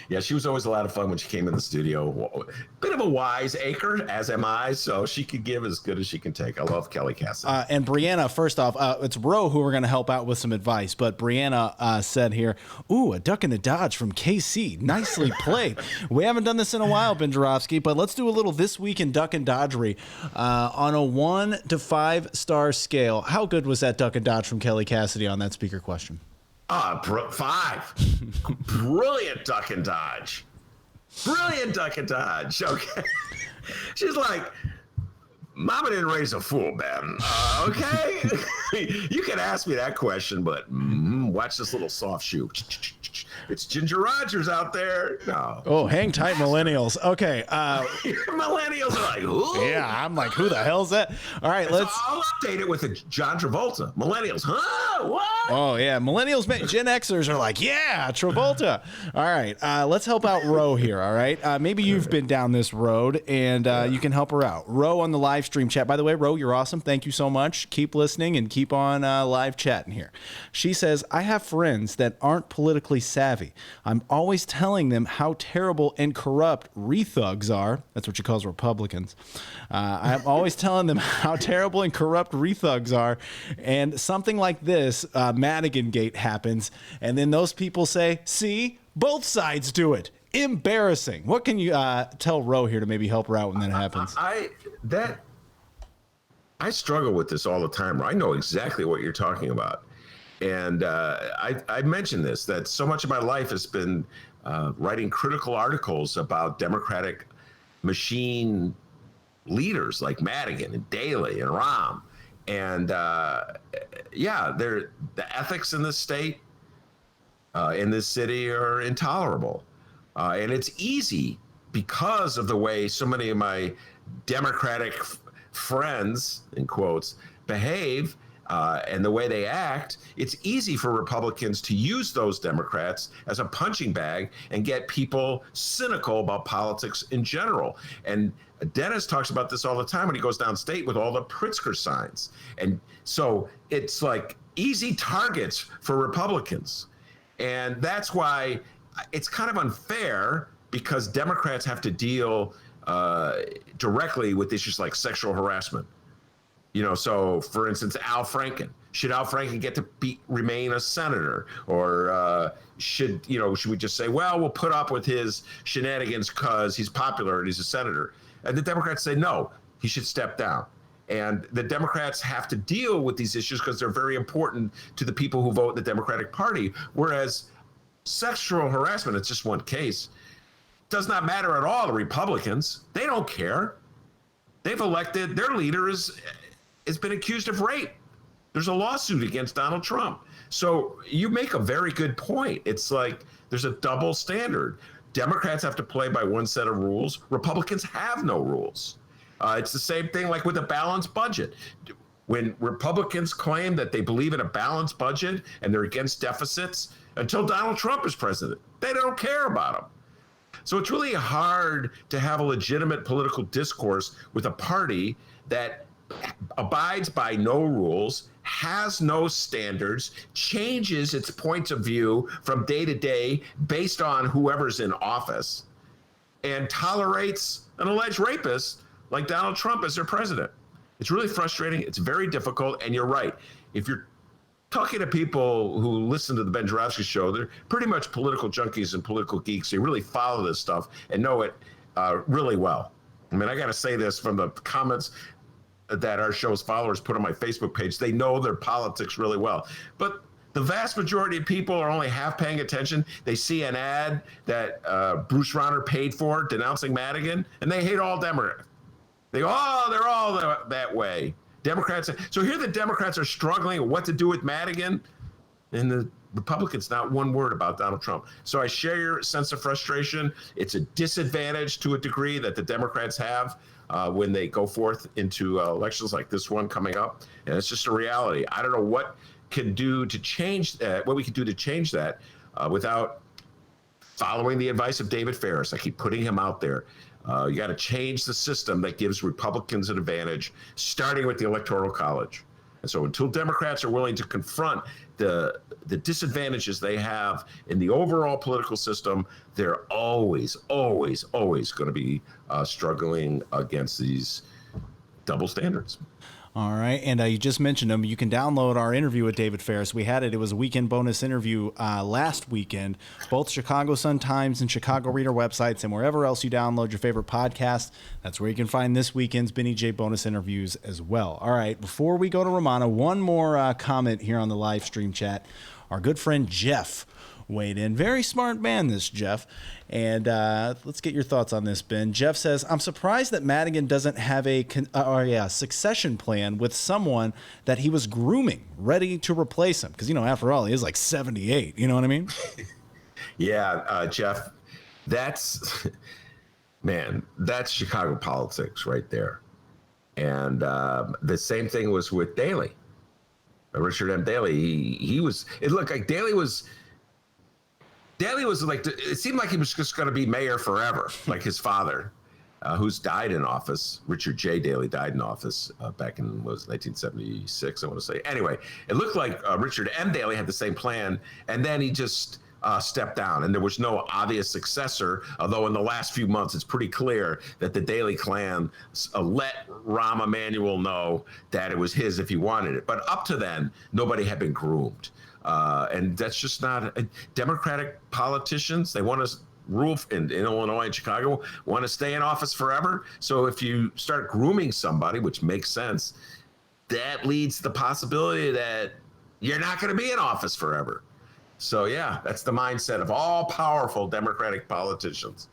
Yeah, she was always a lot of fun when she came in the studio. Bit of a wiseacre, as am I, so she could give as good as she can take. I love Kelly Cassidy. And Brianna, first off, it's Ro who we're going to help out with some advice. But Brianna said here, ooh, a duck and a dodge from KC. Nicely played. We haven't done this in a while, Ben Joravsky, but let's do a little This Week in Duck and Dodgery. On a 1 to 5 star scale, how good was that duck and dodge from Kelly Cassidy on that speaker question? 5. Brilliant duck and dodge. Okay. She's like, Mama didn't raise a fool, Ben. Okay. You can ask me that question, but watch this little soft shoe. It's Ginger Rogers out there. No. Oh, hang tight, millennials. Okay. Millennials are like, who? Yeah, I'm like, who the hell's that? All right, I'll update it with a John Travolta. Millennials, huh? What? Oh, yeah. Millennials, Gen Xers are like, yeah, Travolta. All right. Let's help out Ro here, all right? Maybe you've been down this road, and you can help her out. Ro on the live stream chat. By the way, Ro, you're awesome. Thank you so much. Keep listening and keep on live chatting here. She says, I have friends that aren't politically savvy. I'm always telling them how terrible and corrupt re-thugs are. That's what she calls Republicans. I'm always telling them how terrible and corrupt re-thugs are. And something like this, Madigan Gate happens. And then those people say, see, both sides do it. Embarrassing. What can you tell Ro here to maybe help her out when that happens? I struggle with this all the time. I know exactly what you're talking about. And I mentioned this, that so much of my life has been writing critical articles about Democratic machine leaders like Madigan and Daley and Rahm. And the ethics in this state, in this city, are intolerable. And it's easy because of the way so many of my Democratic friends, in quotes, behave. And the way they act, it's easy for Republicans to use those Democrats as a punching bag and get people cynical about politics in general. And Dennis talks about this all the time when he goes downstate with all the Pritzker signs. And so it's like, easy targets for Republicans. And that's why it's kind of unfair, because Democrats have to deal directly with issues like sexual harassment. So for instance, Al Franken. Should Al Franken get to remain a senator? Or should we just say, well, we'll put up with his shenanigans because he's popular and he's a senator? And the Democrats say, no, he should step down. And the Democrats have to deal with these issues because they're very important to the people who vote in the Democratic Party. Whereas sexual harassment, it's just one case, does not matter at all to Republicans. They don't care. They've elected, their leader has been accused of rape. There's a lawsuit against Donald Trump. So you make a very good point. It's like there's a double standard. Democrats have to play by one set of rules. Republicans have no rules. It's the same thing like with a balanced budget. When Republicans claim that they believe in a balanced budget and they're against deficits, until Donald Trump is president, they don't care about them. So it's really hard to have a legitimate political discourse with a party that abides by no rules, has no standards, changes its points of view from day to day based on whoever's in office, and tolerates an alleged rapist like Donald Trump as their president. It's really frustrating. It's very difficult. And you're right. If you're talking to people who listen to the Ben Joravsky show, they're pretty much political junkies and political geeks. They really follow this stuff and know it really well. I mean, I got to say this from the comments that our show's followers put on my Facebook page. They know their politics really well. But the vast majority of people are only half paying attention. They see an ad that Bruce Rauner paid for denouncing Madigan, and they hate all Democrats. They go, oh, they're all that way. Democrats. So here the Democrats are struggling with what to do with Madigan, and the Republicans, not one word about Donald Trump. So I share your sense of frustration. It's a disadvantage to a degree that the Democrats have when they go forth into elections like this one coming up. And it's just a reality. I don't know what can do to change that, what we can do to change that without following the advice of David Ferris. I keep putting him out there. You got to change the system that gives Republicans an advantage, starting with the Electoral College. And so until Democrats are willing to confront the disadvantages they have in the overall political system, they're always going to be struggling against these double standards. All right. And you just mentioned them. You can download our interview with David Ferris. We had it. It was a weekend bonus interview last weekend. Both Chicago Sun-Times and Chicago Reader websites, and wherever else you download your favorite podcast, that's where you can find this weekend's Benny J bonus interviews as well. All right. Before we go to Rummana, one more comment here on the live stream chat. Our good friend Jeff weighed in. Very smart man, this Jeff. And let's get your thoughts on this, Ben. Jeff says, I'm surprised that Madigan doesn't have a succession plan with someone that he was grooming, ready to replace him. Because, after all, he is like 78. You know what I mean? Yeah, Jeff, that's Chicago politics right there. And the same thing was with Daley. Richard M. Daley, he was, it looked like Daley was like, it seemed like he was just going to be mayor forever, like his father, who's died in office. Richard J. Daley died in office back in 1976, I want to say. Anyway, it looked like Richard M. Daley had the same plan, and then he just stepped down, and there was no obvious successor, although in the last few months it's pretty clear that the Daley clan let Rahm Emanuel know that it was his if he wanted it. But up to then, nobody had been groomed. And that's just not Democratic politicians. They want to rule in Illinois and Chicago, want to stay in office forever. So if you start grooming somebody, which makes sense, that leads to the possibility that you're not going to be in office forever. So yeah, that's the mindset of all powerful Democratic politicians.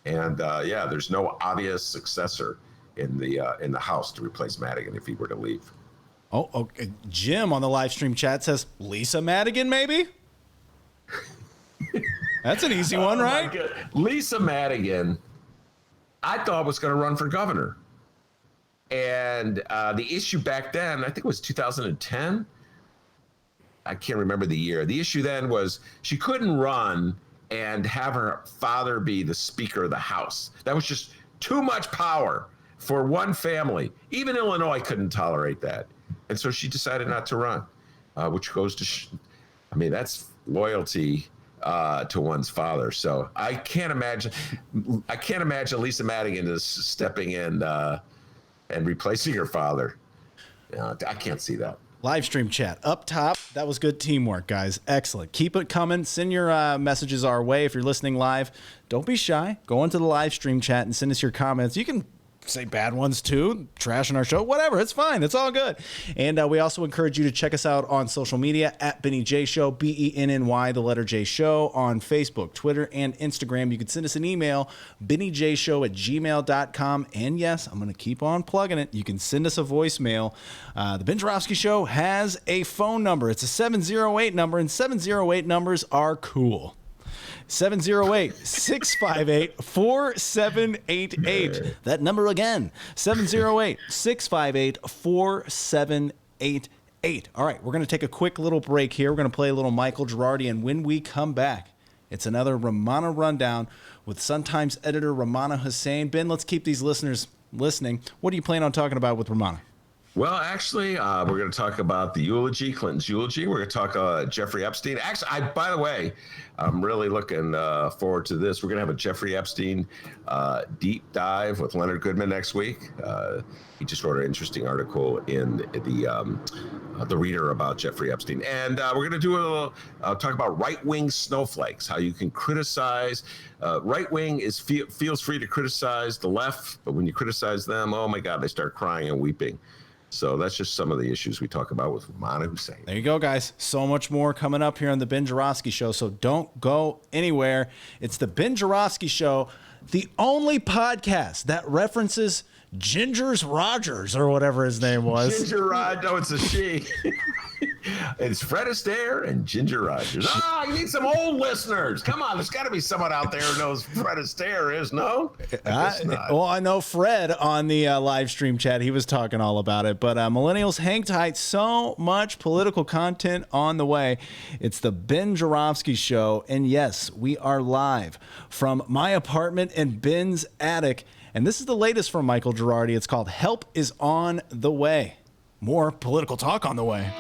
And there's no obvious successor in the House to replace Madigan if he were to leave. Oh, okay. Jim on the live stream chat says Lisa Madigan, maybe? That's an easy one, right? Lisa Madigan, I thought was going to run for governor. And the issue back then, I think it was 2010. I can't remember the year. The issue then was she couldn't run and have her father be the Speaker of the House. That was just too much power for one family. Even Illinois couldn't tolerate that. And so she decided not to run. which goes to, I mean, that's loyalty to one's father. So I can't imagine Lisa Madigan is stepping in and replacing her father. I can't see that. Live stream chat up top. That was good teamwork, guys. Excellent. Keep it coming. Send your messages our way. If you're listening live, don't be shy. Go into the live stream chat and send us your comments. You can say bad ones too, trash on our show, whatever. It's fine. It's all good. And we also encourage you to check us out on social media at Benny J Show, BENNY, the letter J Show, on Facebook, Twitter, and Instagram. You can send us an email, BennyJShow@gmail.com. And yes, I'm going to keep on plugging it. You can send us a voicemail. The Ben Joravsky Show has a phone number. It's a 708 number, and 708 numbers are cool. 708-658-4788. That number again, 708-658-4788. All right, we're going to take a quick little break here. We're going to play a little Michael Girardi, and when we come back, it's another Rummana Rundown with Sun-Times editor Rummana Hussain. Ben, let's keep these listeners listening. What are you planning on talking about with Rummana? Well, actually, we're going to talk about the eulogy, Clinton's eulogy. We're going to talk Jeffrey Epstein. Actually, by the way, I'm really looking forward to this. We're going to have a Jeffrey Epstein deep dive with Leonard Goodman next week. He just wrote an interesting article in the Reader about Jeffrey Epstein. And we're going to do a little talk about right-wing snowflakes, how you can criticize. Right-wing feels free to criticize the left, but when you criticize them, oh, my God, they start crying and weeping. So that's just some of the issues we talk about with Rummana Hussain. There you go, guys. So much more coming up here on the Ben Joravsky Show, so don't go anywhere. It's the Ben Joravsky Show, the only podcast that references Ginger's Rogers, or whatever his name was. Ginger Rogers. No, it's a she. It's Fred Astaire and Ginger Rogers. You need some old listeners. Come on, there's got to be someone out there who knows who Fred Astaire is, no? Well, I know Fred on the live stream chat. He was talking all about it. But millennials, hang tight. So much political content on the way. It's the Ben Joravsky Show. And yes, we are live from my apartment in Ben's attic. And this is the latest from Michael Girardi. It's called Help is on the Way. More political talk on the way.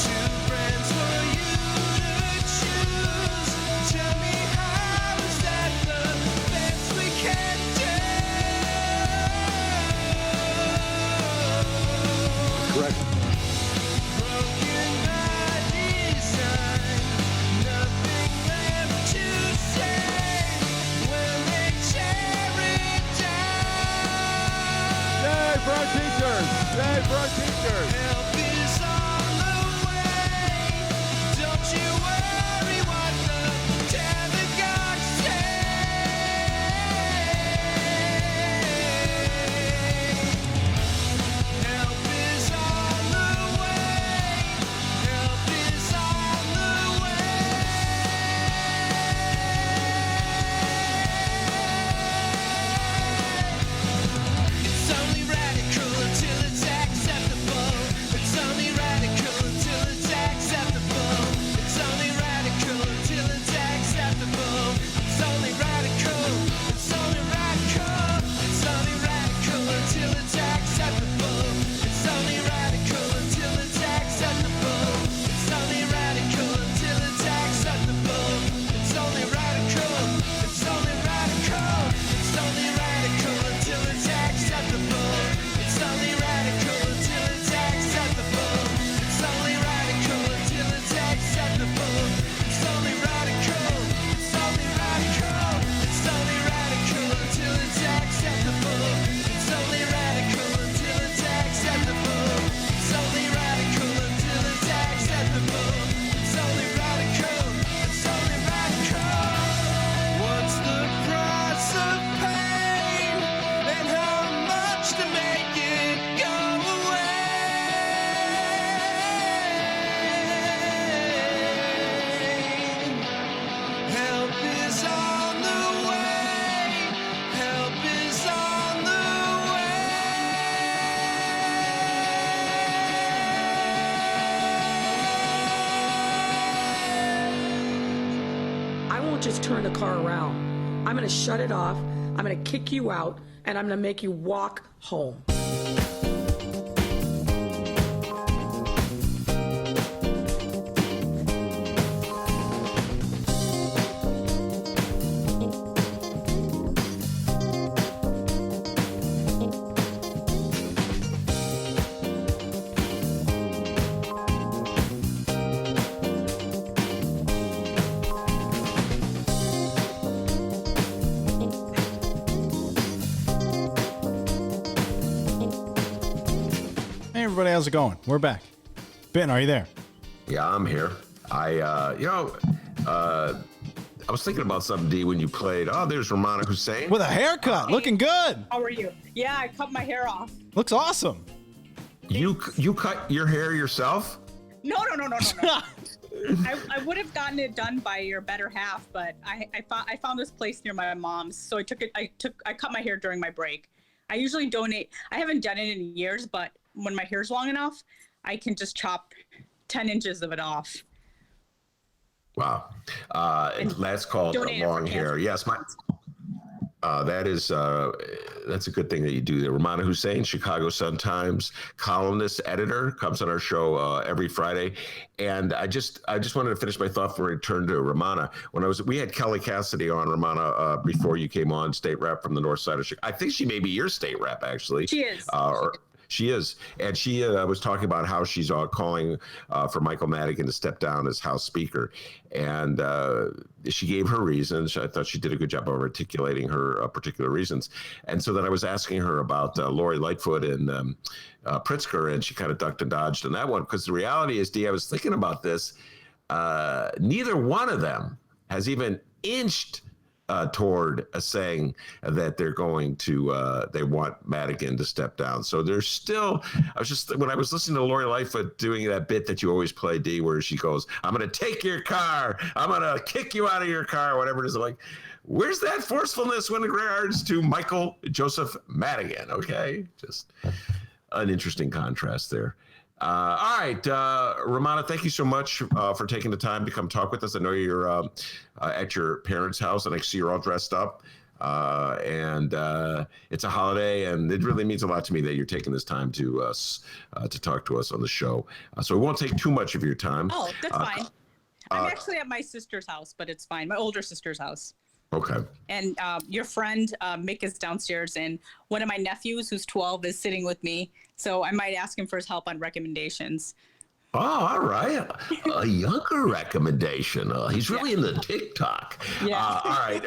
Two brands for you. just turn the car around. I'm going to shut it off. I'm going to kick you out, and I'm going to make you walk home. Hey everybody, how's it going? We're back. Ben, are you there? Yeah, I'm here. I was thinking about something, D, when you played. Oh, there's Rummana Hussain. With a haircut, looking good. How are you? Yeah, I cut my hair off. Looks awesome. You cut your hair yourself? No. I would have gotten it done by your better half, but I found this place near my mom's, so I cut my hair during my break. I usually donate. I haven't done it in years, but when my hair's long enough, I can just chop 10 inches of it off. Wow. That's called long hair. Yes, that's a good thing that you do there. Rummana Hussain, Chicago Sun-Times columnist, editor, comes on our show every Friday. And I just wanted to finish my thought before I turn to Rummana. We had Kelly Cassidy on, Rummana, before you came on, state rep from the north side of Chicago. I think she may be your state rep, actually. She is. She is. And she was talking about how she's calling for Michael Madigan to step down as House Speaker. And she gave her reasons. I thought she did a good job of articulating her particular reasons. And so then I was asking her about Lori Lightfoot and Pritzker, and she kind of ducked and dodged on that one. Because the reality is, Dee, I was thinking about this. Neither one of them has even inched toward saying that they're going to they want Madigan to step down. So there's still, when I was listening to Lori Lightfoot doing that bit that you always play, D, where she goes, I'm going to take your car, I'm going to kick you out of your car, whatever it is. I'm like, where's that forcefulness when it regards to Michael Joseph Madigan? Okay, just an interesting contrast there. All right, Rummana, thank you so much for taking the time to come talk with us. I know you're at your parents' house, and I see you're all dressed up. And it's a holiday, and it really means a lot to me that you're taking this time to talk to us on the show. So we won't take too much of your time. Oh, that's fine. I'm actually at my sister's house, but it's fine. My older sister's house. Okay. And your friend Mick is downstairs, and one of my nephews, who's 12, is sitting with me. So I might ask him for his help on recommendations. Oh, all right. A younger recommendation. He's really into TikTok. Yeah. All right.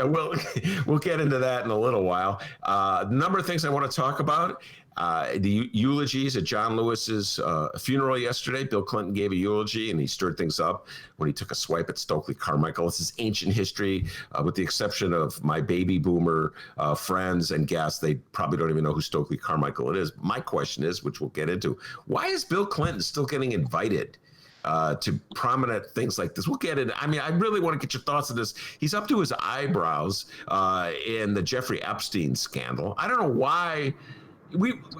We'll get into that in a little while. A number of things I want to talk about. The eulogies at John Lewis's funeral yesterday. Bill Clinton gave a eulogy, and he stirred things up when he took a swipe at Stokely Carmichael. This is ancient history, with the exception of my baby boomer friends and guests. They probably don't even know who Stokely Carmichael is. My question is, which we'll get into, why is Bill Clinton still getting invited to prominent things like this? We'll get into. I mean, I really want to get your thoughts on this. He's up to his eyebrows in the Jeffrey Epstein scandal. I don't know why.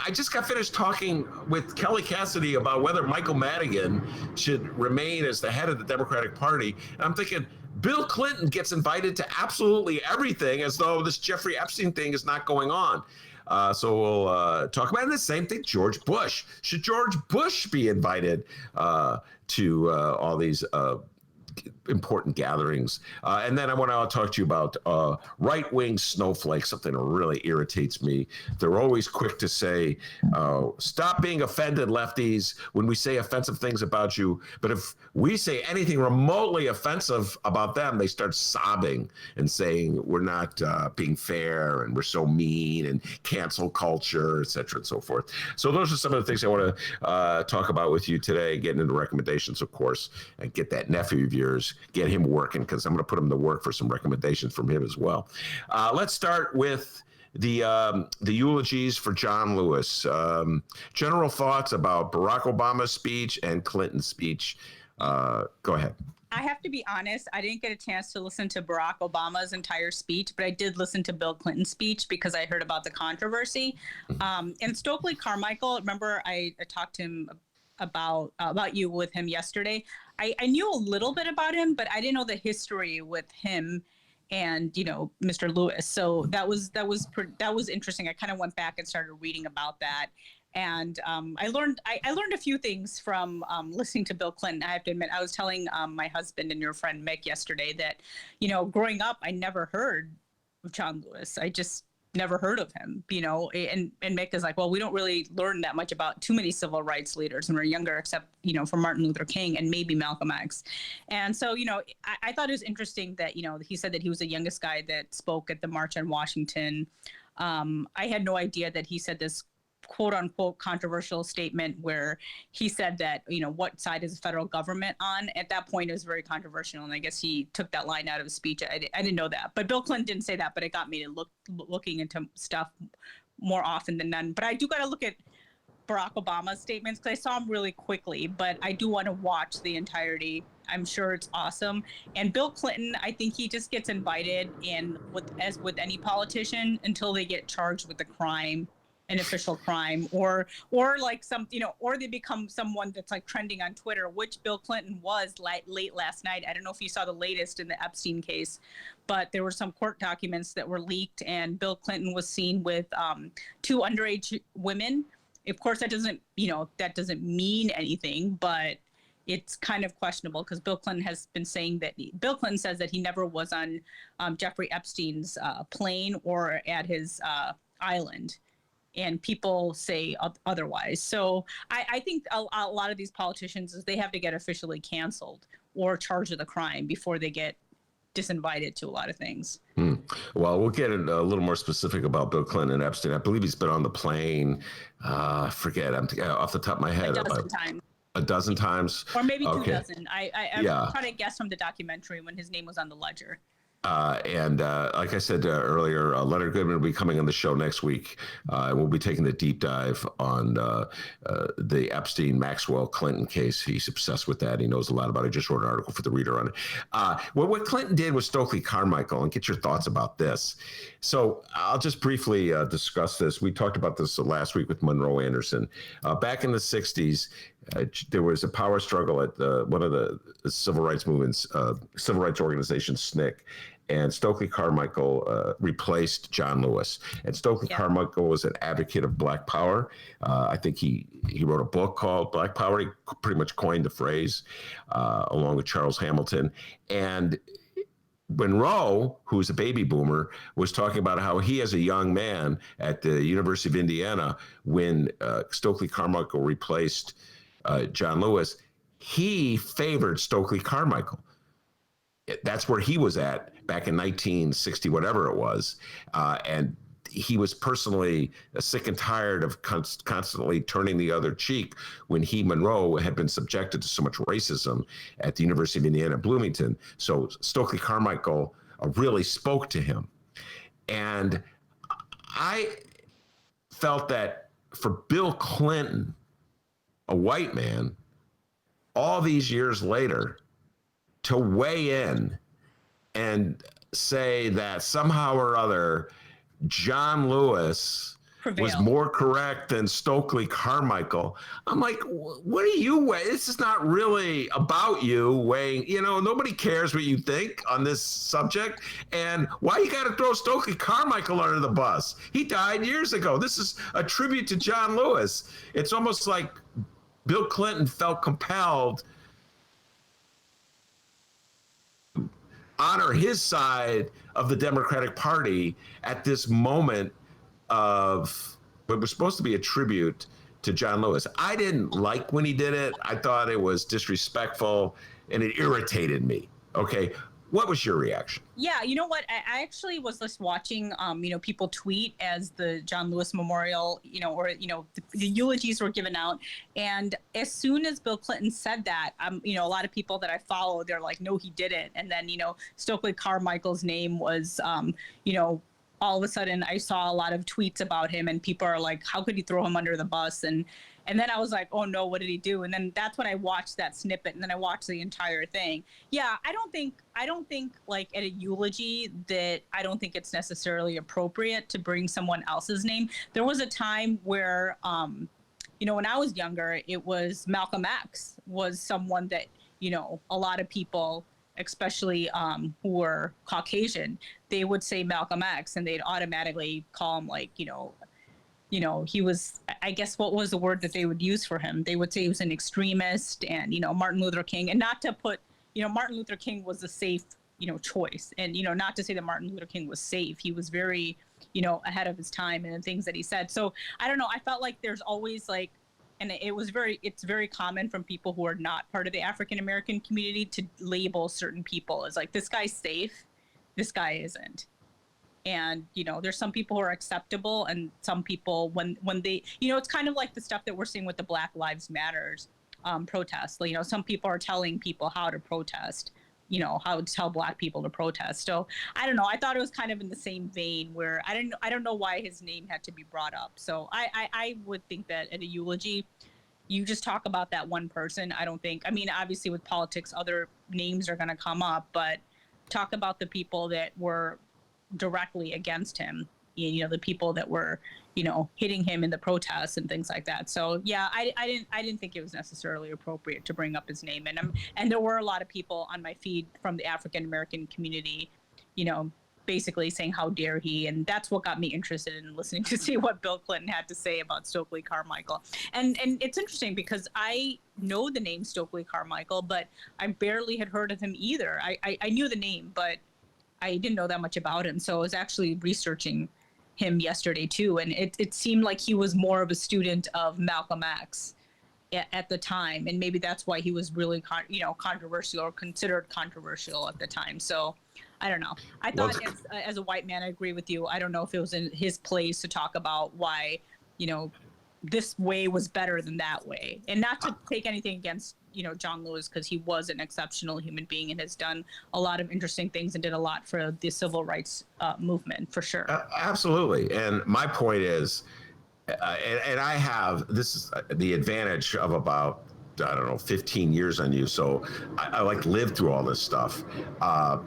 I just got finished talking with Kelly Cassidy about whether Michael Madigan should remain as the head of the Democratic Party. And I'm thinking, Bill Clinton gets invited to absolutely everything as though this Jeffrey Epstein thing is not going on. So we'll talk about it. And the same thing, George Bush. Should George Bush be invited to all these important gatherings? And then I want to talk to you about right-wing snowflakes, something that really irritates me. They're always quick to say, stop being offended, lefties, when we say offensive things about you. But if we say anything remotely offensive about them, they start sobbing and saying we're not being fair and we're so mean and cancel culture, et cetera, and so forth. So those are some of the things I want to talk about with you today, getting into recommendations, of course, and get that nephew of yours, get him working, because I'm going to put him to work for some recommendations from him as well. Let's start with the eulogies for John Lewis. General thoughts about Barack Obama's speech and Clinton's speech. Go ahead. I have to be honest, I didn't get a chance to listen to Barack Obama's entire speech, but I did listen to Bill Clinton's speech because I heard about the controversy. And Stokely Carmichael, remember I talked to him about you with him yesterday. I knew a little bit about him, but I didn't know the history with him and Mr. Lewis. So that was interesting. I kind of went back and started reading about that. And I learned a few things from listening to Bill Clinton. I have to admit, I was telling my husband and your friend Mick yesterday that, growing up, I never heard of John Lewis. I just never heard of him, and Mick is like, well, we don't really learn that much about too many civil rights leaders when we're younger, except, for Martin Luther King and maybe Malcolm X. And so, I thought it was interesting that, he said that he was the youngest guy that spoke at the March on Washington. I had no idea that he said this quote unquote controversial statement where he said that, what side is the federal government on? At that point, it was very controversial. And I guess he took that line out of his speech. I didn't know that. But Bill Clinton didn't say that, but it got me to looking into stuff more often than none. But I do got to look at Barack Obama's statements because I saw them really quickly, but I do want to watch the entirety. I'm sure it's awesome. And Bill Clinton, I think he just gets invited in as with any politician until they get charged with a crime, an official crime, or like some, or they become someone that's like trending on Twitter, which Bill Clinton was late last night. I don't know if you saw the latest in the Epstein case, but there were some court documents that were leaked, and Bill Clinton was seen with 2 underage women. Of course, that doesn't mean anything, but it's kind of questionable because Bill Clinton has been saying that Bill Clinton says that he never was on Jeffrey Epstein's plane or at his island. And people say otherwise. So I think a lot of these politicians is they have to get officially canceled or charged with a crime before they get disinvited to a lot of things. Well, we'll get a little more specific about Bill Clinton and Epstein. I believe he's been on the plane. I forget. I'm off the top of my head. A dozen times. A dozen times? Or maybe 2 dozen. I'm trying to guess from the documentary when his name was on the ledger. And like I said earlier, Leonard Goodman will be coming on the show next week. And we'll be taking the deep dive on the Epstein-Maxwell Clinton case. He's obsessed with that. He knows a lot about it. I just wrote an article for the Reader on it. Well, what Clinton did with Stokely Carmichael, and get your thoughts about this. So I'll just briefly discuss this. We talked about this last week with Monroe Anderson. Back in the 60s, there was a power struggle at one of the civil rights movements, civil rights organization, SNCC, and Stokely Carmichael replaced John Lewis. And Stokely Carmichael was an advocate of Black Power. I think he wrote a book called Black Power. He pretty much coined the phrase along with Charles Hamilton. And Monroe, who's a baby boomer, was talking about how he, as a young man at the University of Indiana, when Stokely Carmichael replaced John Lewis, he favored Stokely Carmichael. That's where he was at back in 1960, whatever it was. And he was personally sick and tired of constantly turning the other cheek when he, Monroe, had been subjected to so much racism at the University of Indiana, Bloomington. So Stokely Carmichael really spoke to him. And I felt that for Bill Clinton, a white man, all these years later, to weigh in and say that somehow or other John Lewis was more correct than Stokely Carmichael. I'm like, what are you weighing? This is not really about you weighing, nobody cares what you think on this subject. And why you got to throw Stokely Carmichael under the bus? He died years ago. This is a tribute to John Lewis. It's almost like Bill Clinton felt compelled to honor his side of the Democratic Party at this moment of what was supposed to be a tribute to John Lewis. I didn't like when he did it. I thought it was disrespectful and it irritated me. Okay. What was your reaction? Yeah, you know what? I actually was just watching, people tweet as the John Lewis Memorial, the eulogies were given out. And as soon as Bill Clinton said that, a lot of people that I follow, they're like, no, he didn't. And then, Stokely Carmichael's name was, all of a sudden I saw a lot of tweets about him and people are like, how could you throw him under the bus? And then I was like, oh no, what did he do? And then that's when I watched that snippet and then I watched the entire thing. Yeah, I don't think like at a eulogy that I don't think it's necessarily appropriate to bring someone else's name. There was a time where, when I was younger, it was Malcolm X was someone that, a lot of people especially who were Caucasian, they would say Malcolm X, and they'd automatically call him like, he was, I guess, what was the word that they would use for him? They would say he was an extremist, and, Martin Luther King, and not to put, Martin Luther King was a safe, choice. And, not to say that Martin Luther King was safe. He was very, ahead of his time and the things that he said. So I don't know. I felt like there's always like, and it's very common from people who are not part of the African American community to label certain people as like, this guy's safe, this guy isn't. And, there's some people who are acceptable, and some people when they, it's kind of like the stuff that we're seeing with the Black Lives Matters protests. Some people are telling people how to protest, how to tell Black people to protest. So I don't know. I thought it was kind of in the same vein where I don't know why his name had to be brought up. So I would think that at a eulogy, you just talk about that one person. Obviously with politics, other names are going to come up, but talk about the people that were directly against him, the people that were, hitting him in the protests and things like that. So yeah, I didn't think it was necessarily appropriate to bring up his name. And there were a lot of people on my feed from the African American community, basically saying how dare he, and that's what got me interested in listening to see what Bill Clinton had to say about Stokely Carmichael. And it's interesting because I know the name Stokely Carmichael, but I barely had heard of him either. I knew the name, but I didn't know that much about him. So I was actually researching him yesterday too, and it seemed like he was more of a student of Malcolm X at the time, and maybe that's why he was really controversial or considered controversial at the time. So I don't know. I thought as a white man, I agree with you. I don't know if it was in his place to talk about why this way was better than that way, and not to take anything against John Lewis, because he was an exceptional human being and has done a lot of interesting things and did a lot for the civil rights movement, for sure. Absolutely. And my point is, and I have, this is the advantage of about, 15 years on you. So I like lived through all this stuff. I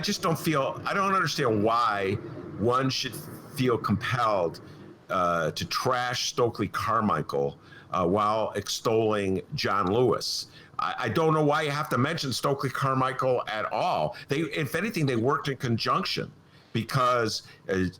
just don't I don't understand why one should feel compelled to trash Stokely Carmichael while extolling John Lewis. I don't know why you have to mention Stokely Carmichael at all. If anything, they worked in conjunction, because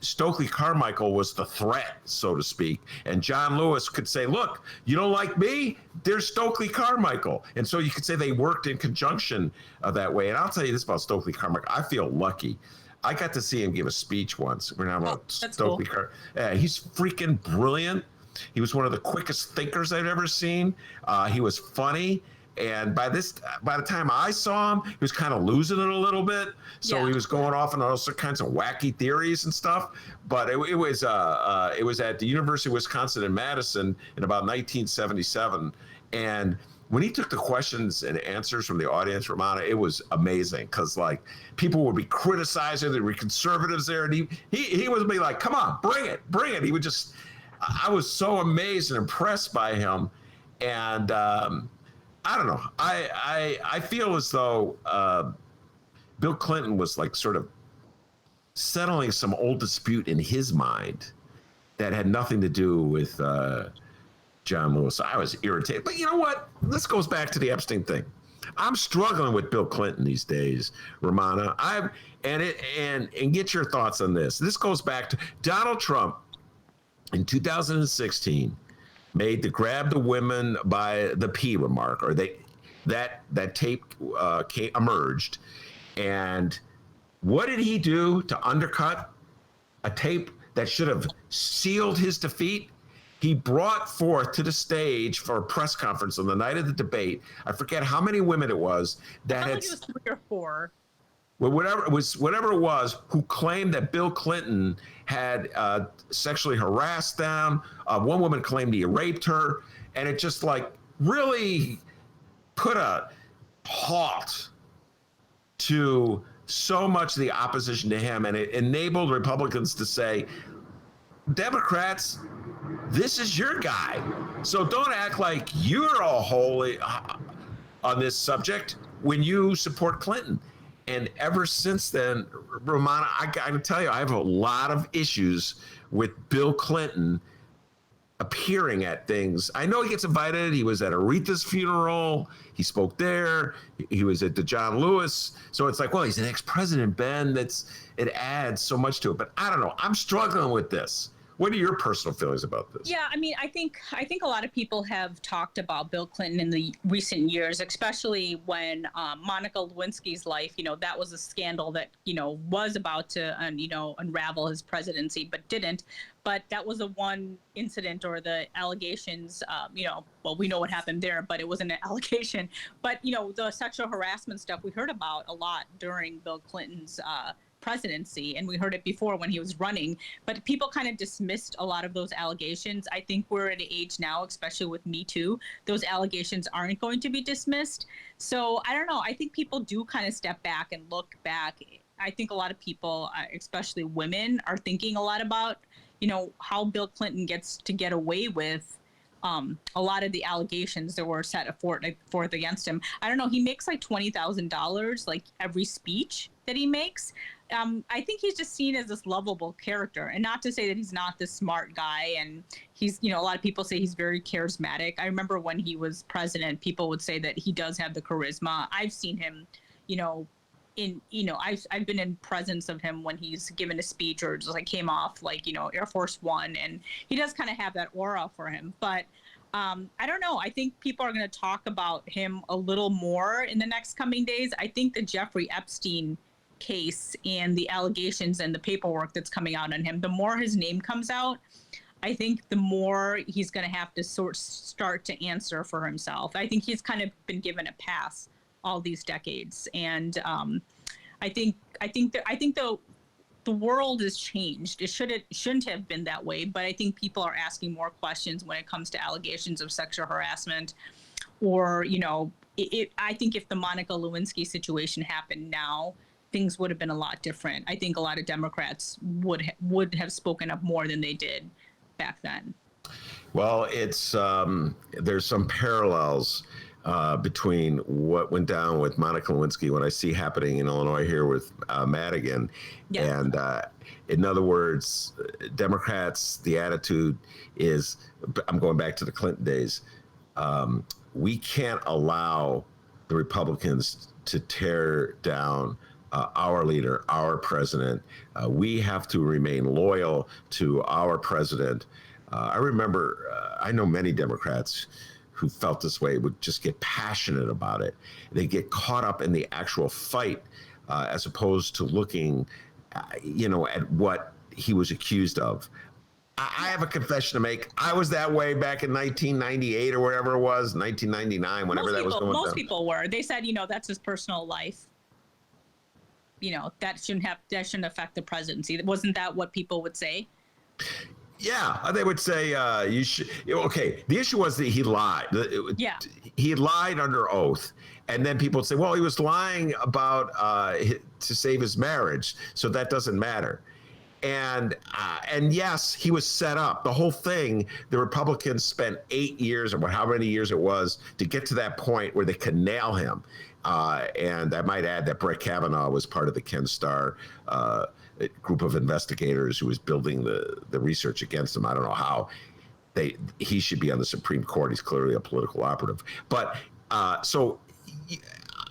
Stokely Carmichael was the threat, so to speak. And John Lewis could say, look, you don't like me? There's Stokely Carmichael. And so you could say they worked in conjunction that way. And I'll tell you this about Stokely Carmichael. I feel lucky. I got to see him give a speech once. We're now about Stokely Carmichael. He's freaking brilliant. He was one of the quickest thinkers I've ever seen. He was funny. And by the time I saw him, he was kind of losing it a little bit. So he was going off on all sorts kinds of wacky theories and stuff. But it was at the University of Wisconsin in Madison in about 1977. And when he took the questions and answers from the audience, Rummana, it was amazing, because like people would be criticizing, there were conservatives there, and he would be like, come on, bring it. He would just, I was so amazed and impressed by him. And I don't know. I feel as though Bill Clinton was like sort of settling some old dispute in his mind that had nothing to do with John Lewis. I was irritated. But you know what? This goes back to the Epstein thing. I'm struggling with Bill Clinton these days, Rummana. And get your thoughts on this. This goes back to Donald Trump in 2016. Made the grab the women by the P remark, or that tape emerged. And what did he do to undercut a tape that should have sealed his defeat? He brought forth to the stage for a press conference on the night of the debate. I forget how many women it was that had. It was 3 or 4. Well, whatever it was, who claimed that Bill Clinton had sexually harassed them. One woman claimed he raped her, and it just like really put a halt to so much of the opposition to him, and it enabled Republicans to say, Democrats, this is your guy. So don't act like you're all holy on this subject when you support Clinton. And ever since then, Rummana, I got to tell you, I have a lot of issues with Bill Clinton appearing at things. I know he gets invited. He was at Aretha's funeral. He spoke there. He was at the John Lewis. So it's like, well, he's an ex-president, Ben. It adds so much to it. But I don't know. I'm struggling with this. What are your personal feelings about this? Yeah, I mean, I think a lot of people have talked about Bill Clinton in the recent years, especially when Monica Lewinsky's life, that was a scandal that, was about to, unravel his presidency, but didn't. But that was the one incident or the allegations, well, we know what happened there, but it wasn't an allegation. But, the sexual harassment stuff we heard about a lot during Bill Clinton's presidency, and we heard it before when he was running, but people kind of dismissed a lot of those allegations. I think we're at an age now, especially with Me Too, those allegations aren't going to be dismissed. So I don't know. I think people do kind of step back and look back. I think a lot of people, especially women, are thinking a lot about, how Bill Clinton gets to get away with a lot of the allegations that were set forth against him. I don't know. He makes like $20,000 like every speech that he makes. I think he's just seen as this lovable character, and not to say that he's not this smart guy. And he's, a lot of people say he's very charismatic. I remember when he was president, people would say that he does have the charisma. I've seen him, I've been in presence of him when he's given a speech or just like came off like, Air Force One, and he does kind of have that aura for him. But I don't know. I think people are going to talk about him a little more in the next coming days. I think the Jeffrey Epstein case and the allegations and the paperwork that's coming out on him, the more his name comes out, I think the more he's going to have to start to answer for himself. I think he's kind of been given a pass all these decades, and I think the world has changed. It shouldn't have been that way, but I think people are asking more questions when it comes to allegations of sexual harassment, or I think if the Monica Lewinsky situation happened now, things would have been a lot different. I think a lot of Democrats would have spoken up more than they did back then. Well, it's there's some parallels between what went down with Monica Lewinsky, what I see happening in Illinois here with Madigan. Yeah. And in other words, Democrats, the attitude is, I'm going back to the Clinton days, we can't allow the Republicans to tear down our leader, our president. We have to remain loyal to our president. I remember, I know many Democrats who felt this way would just get passionate about it. They get caught up in the actual fight as opposed to looking, at what he was accused of. I have a confession to make. I was that way back in 1998 or whatever it was, 1999, whenever that was going down. Most people were. They said, that's his personal life. That shouldn't affect the presidency. Wasn't that what people would say? Yeah, they would say you should. Okay, the issue was that he lied. Yeah, he lied under oath, and then people would say, "Well, he was lying about to save his marriage, so that doesn't matter." And yes, he was set up. The whole thing. The Republicans spent 8 years, or how many years it was, to get to that point where they could nail him. And I might add that Brett Kavanaugh was part of the Ken Starr group of investigators who was building the research against him. I don't know how he should be on the Supreme Court. He's clearly a political operative. But so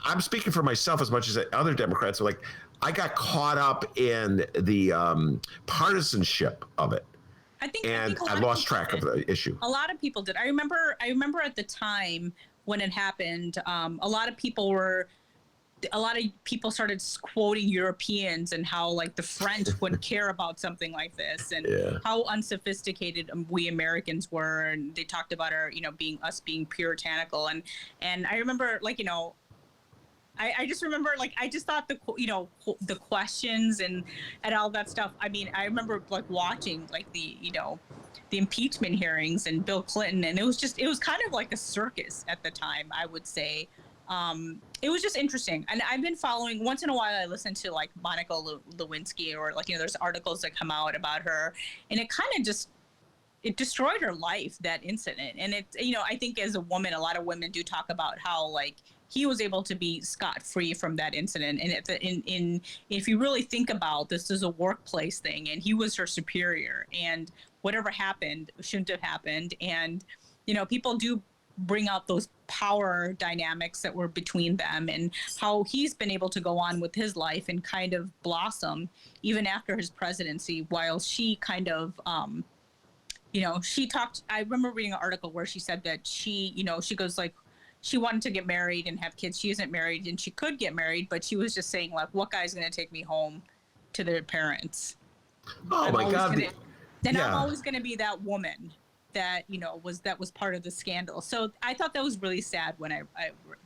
I'm speaking for myself as much as other Democrats are like, I got caught up in the partisanship of it. I think I lost track of the issue. A lot of people did. I remember at the time when it happened, a lot of people started quoting Europeans and how like the French wouldn't care about something like this, and how unsophisticated we Americans were. And they talked about our, being puritanical. And I remember I just remember I just thought the questions and all that stuff. I mean, I remember watching the impeachment hearings and Bill Clinton, and it was kind of like a circus at the time, I would say. It was just interesting. And I've been following, once in a while I listen to Monica Lewinsky, or there's articles that come out about her, and it kind of it destroyed her life, that incident. And I think as a woman, a lot of women do talk about how he was able to be scot-free from that incident. And if you really think about this is a workplace thing, and he was her superior, and whatever happened shouldn't have happened. And, people do bring out those power dynamics that were between them, and how he's been able to go on with his life and kind of blossom even after his presidency, while she kind of, she talked, I remember reading an article where she said that she goes like, she wanted to get married and have kids. She isn't married, and she could get married, but she was just saying, like, what guy's going to take me home to their parents? Oh, my God. I'm always going to be that woman that, was part of the scandal. So I thought that was really sad when I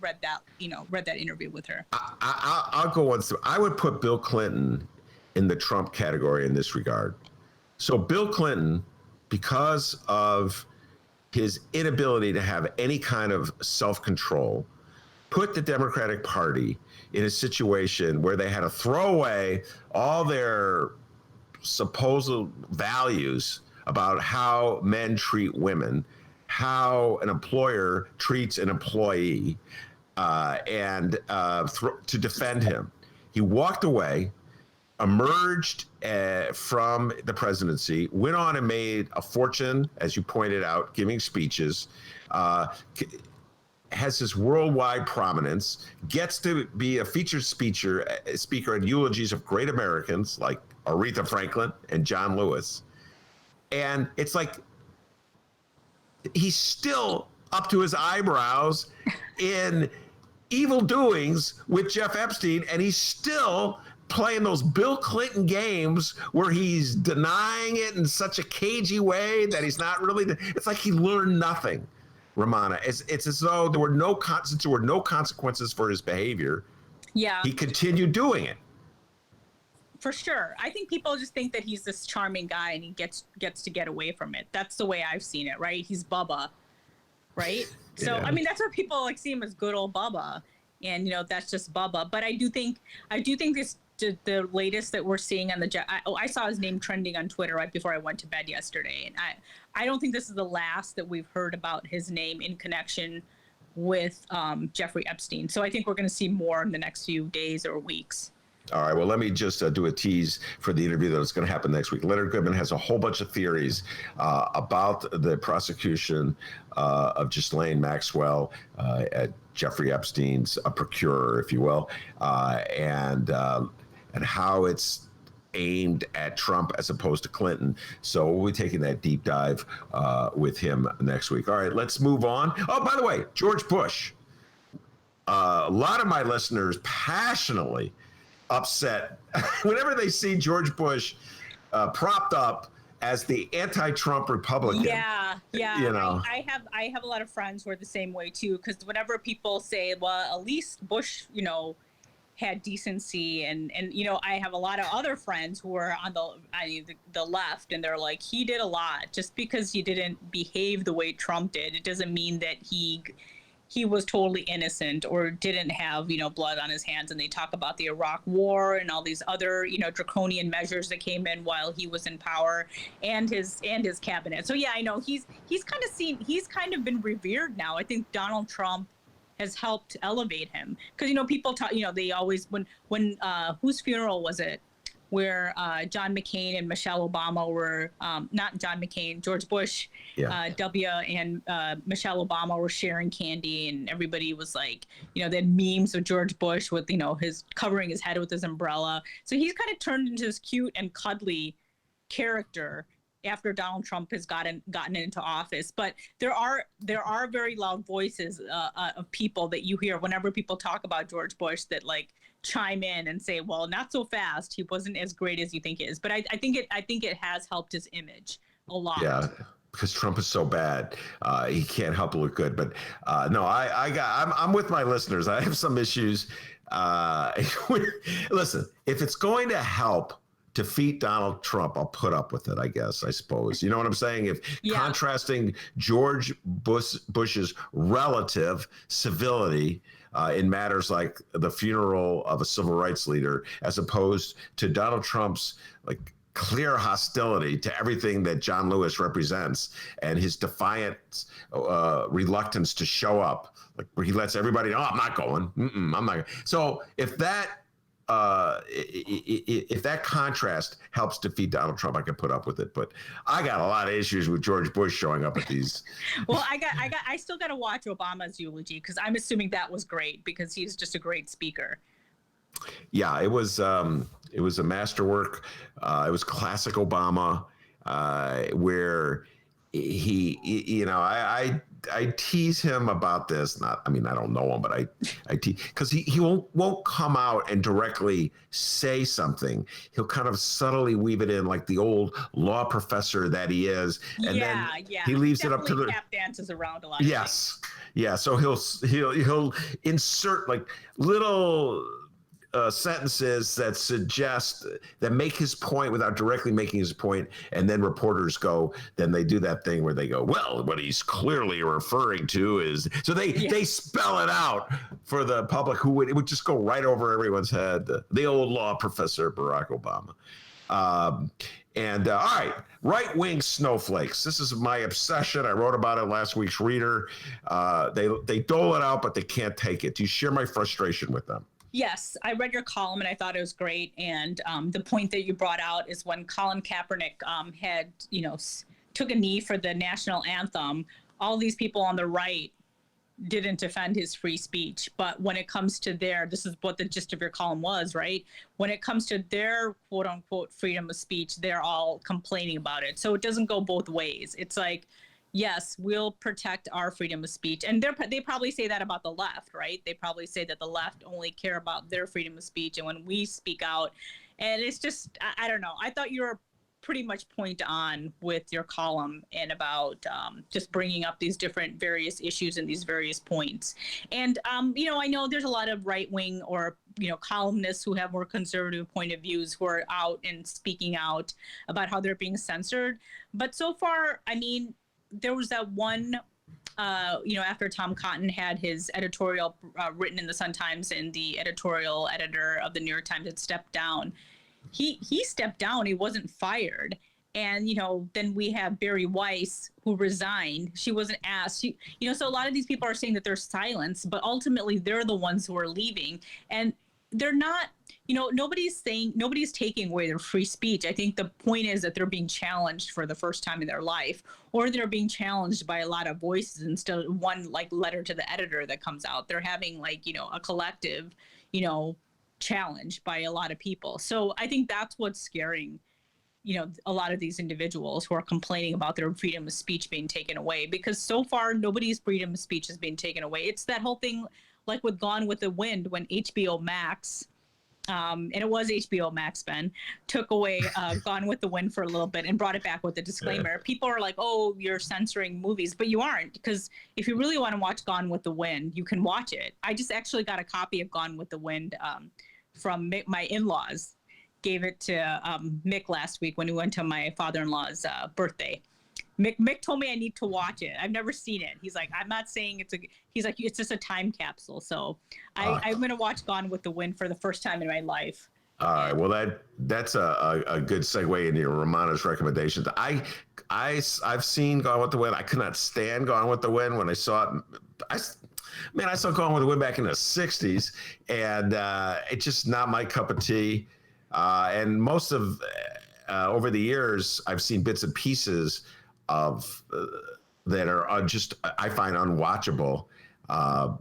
read that interview with her. I'll go on. I would put Bill Clinton in the Trump category in this regard. So Bill Clinton, because of his inability to have any kind of self-control, put the Democratic Party in a situation where they had to throw away all their supposed values about how men treat women, how an employer treats an employee, to defend him. He walked away, emerged from the presidency, went on and made a fortune, as you pointed out, giving speeches, has this worldwide prominence, gets to be a featured speaker at eulogies of great Americans like Aretha Franklin and John Lewis. And it's like he's still up to his eyebrows in evil doings with Jeff Epstein, and he's still playing those Bill Clinton games where he's denying it in such a cagey way that he's not really. It's like he learned nothing, Rummana. It's as though there were no consequences for his behavior. Yeah, he continued doing it. For sure. I think people just think that he's this charming guy and he gets to get away from it. That's the way I've seen it, right? He's Bubba, right? So, Yeah. I mean, that's what people see him as, good old Bubba. And, that's just Bubba. But I do think the latest that we're seeing on I saw his name trending on Twitter right before I went to bed yesterday. And I don't think this is the last that we've heard about his name in connection with Jeffrey Epstein. So I think we're going to see more in the next few days or weeks. All right, well, let me just do a tease for the interview that's going to happen next week. Leonard Goodman has a whole bunch of theories about the prosecution of Ghislaine Maxwell at Jeffrey Epstein's procurer, if you will, and how it's aimed at Trump as opposed to Clinton. So we'll be taking that deep dive with him next week. All right, let's move on. Oh, by the way, George Bush. A lot of my listeners passionately upset whenever they see George Bush propped up as the anti-Trump Republican. Yeah. I have a lot of friends who are the same way too, because whenever people say, well, at least Bush, had decency, and I have a lot of other friends who are on the left, and they're like, he did a lot. Just because he didn't behave the way Trump did, it doesn't mean that he was totally innocent or didn't have, blood on his hands. And they talk about the Iraq War and all these other, draconian measures that came in while he was in power, and his cabinet. So yeah, I know he's kind of been revered now. I think Donald Trump has helped elevate him, because people talk, they always, when whose funeral was it, where John McCain and Michelle Obama were, not John McCain, George Bush, W, and Michelle Obama were sharing candy, and everybody was like, they had memes of George Bush with, his covering his head with his umbrella. So he's kind of turned into this cute and cuddly character after Donald Trump has gotten into office. But there are very loud voices of people that you hear whenever people talk about George Bush that like chime in and say, well, not so fast. He wasn't as great as you think he is. But I think it has helped his image a lot. Yeah, because Trump is so bad, he can't help but look good. But no, I'm with my listeners. I have some issues. Listen, if it's going to help defeat Donald Trump, I'll put up with it, I suppose. You know what I'm saying? If contrasting George Bush's relative civility in matters like the funeral of a civil rights leader, as opposed to Donald Trump's like clear hostility to everything that John Lewis represents, and his defiant reluctance to show up, like where he lets everybody know, I'm not going. I'm not. So if that contrast helps defeat Donald Trump, I can put up with it. But I got a lot of issues with George Bush showing up at these. Well, I still got to watch Obama's eulogy because I'm assuming that was great because he's just a great speaker. Yeah, it was a masterwork. It was classic Obama, where he, you know, I tease him about this. I don't know him, but I tease because he won't come out and directly say something. He'll kind of subtly weave it in, like the old law professor that he is, and then he leaves it up to the tap dances around a lot. Yes, yeah. So he'll insert like little sentences that make his point without directly making his point, and then reporters then they do that thing where they go, well, what he's clearly referring to is, so they spell it out for the public it would just go right over everyone's head. The old law professor Barack Obama. All right, right-wing snowflakes. This is my obsession. I wrote about it last week's Reader. They dole it out, but they can't take it. Do you share my frustration with them? Yes, I read your column and I thought it was great. And the point that you brought out is when Colin Kaepernick had, took a knee for the national anthem, all these people on the right didn't defend his free speech. But when it comes to this is what the gist of your column was, right? When it comes to their quote unquote freedom of speech, they're all complaining about it. So it doesn't go both ways. It's like, yes, we'll protect our freedom of speech. And they probably say that about the left, right? They probably say that the left only care about their freedom of speech. And when we speak out, and it's just, I don't know. I thought you were pretty much point on with your column and about just bringing up these different various issues and these various points. And, I know there's a lot of right wing or, columnists who have more conservative point of views who are out and speaking out about how they're being censored. But so far, there was that one, after Tom Cotton had his editorial written in the Sun-Times and the editorial editor of the New York Times had stepped down. He stepped down. He wasn't fired. And, then we have Barry Weiss, who resigned. She wasn't asked. So a lot of these people are saying that they're silenced, but ultimately they're the ones who are leaving. And they're not, nobody's taking away their free speech. I think the point is that they're being challenged for the first time in their life, or they're being challenged by a lot of voices instead of one letter to the editor that comes out. They're having a collective, challenge by a lot of people. So I think that's what's scaring, a lot of these individuals who are complaining about their freedom of speech being taken away, because so far nobody's freedom of speech has been taken away. It's that whole thing like with Gone with the Wind, when HBO Max, and it was HBO Max, Ben, took away Gone with the Wind for a little bit and brought it back with a disclaimer. Yeah. People are like, oh, you're censoring movies, but you aren't, because if you really want to watch Gone with the Wind, you can watch it. I just actually got a copy of Gone with the Wind from my in-laws. Gave it to Mick last week when we went to my father-in-law's birthday. Mick told me I need to watch it. I've never seen it. He's like, I'm not saying he's like, it's just a time capsule. So I'm going to watch Gone with the Wind for the first time in my life. All right. Well, that's a good segue into your Rummana's recommendations. I've seen Gone with the Wind. I could not stand Gone with the Wind when I saw it. I saw Gone with the Wind back in the 60s, and it's just not my cup of tea. And most of over the years, I've seen bits and pieces of that are just, I find unwatchable,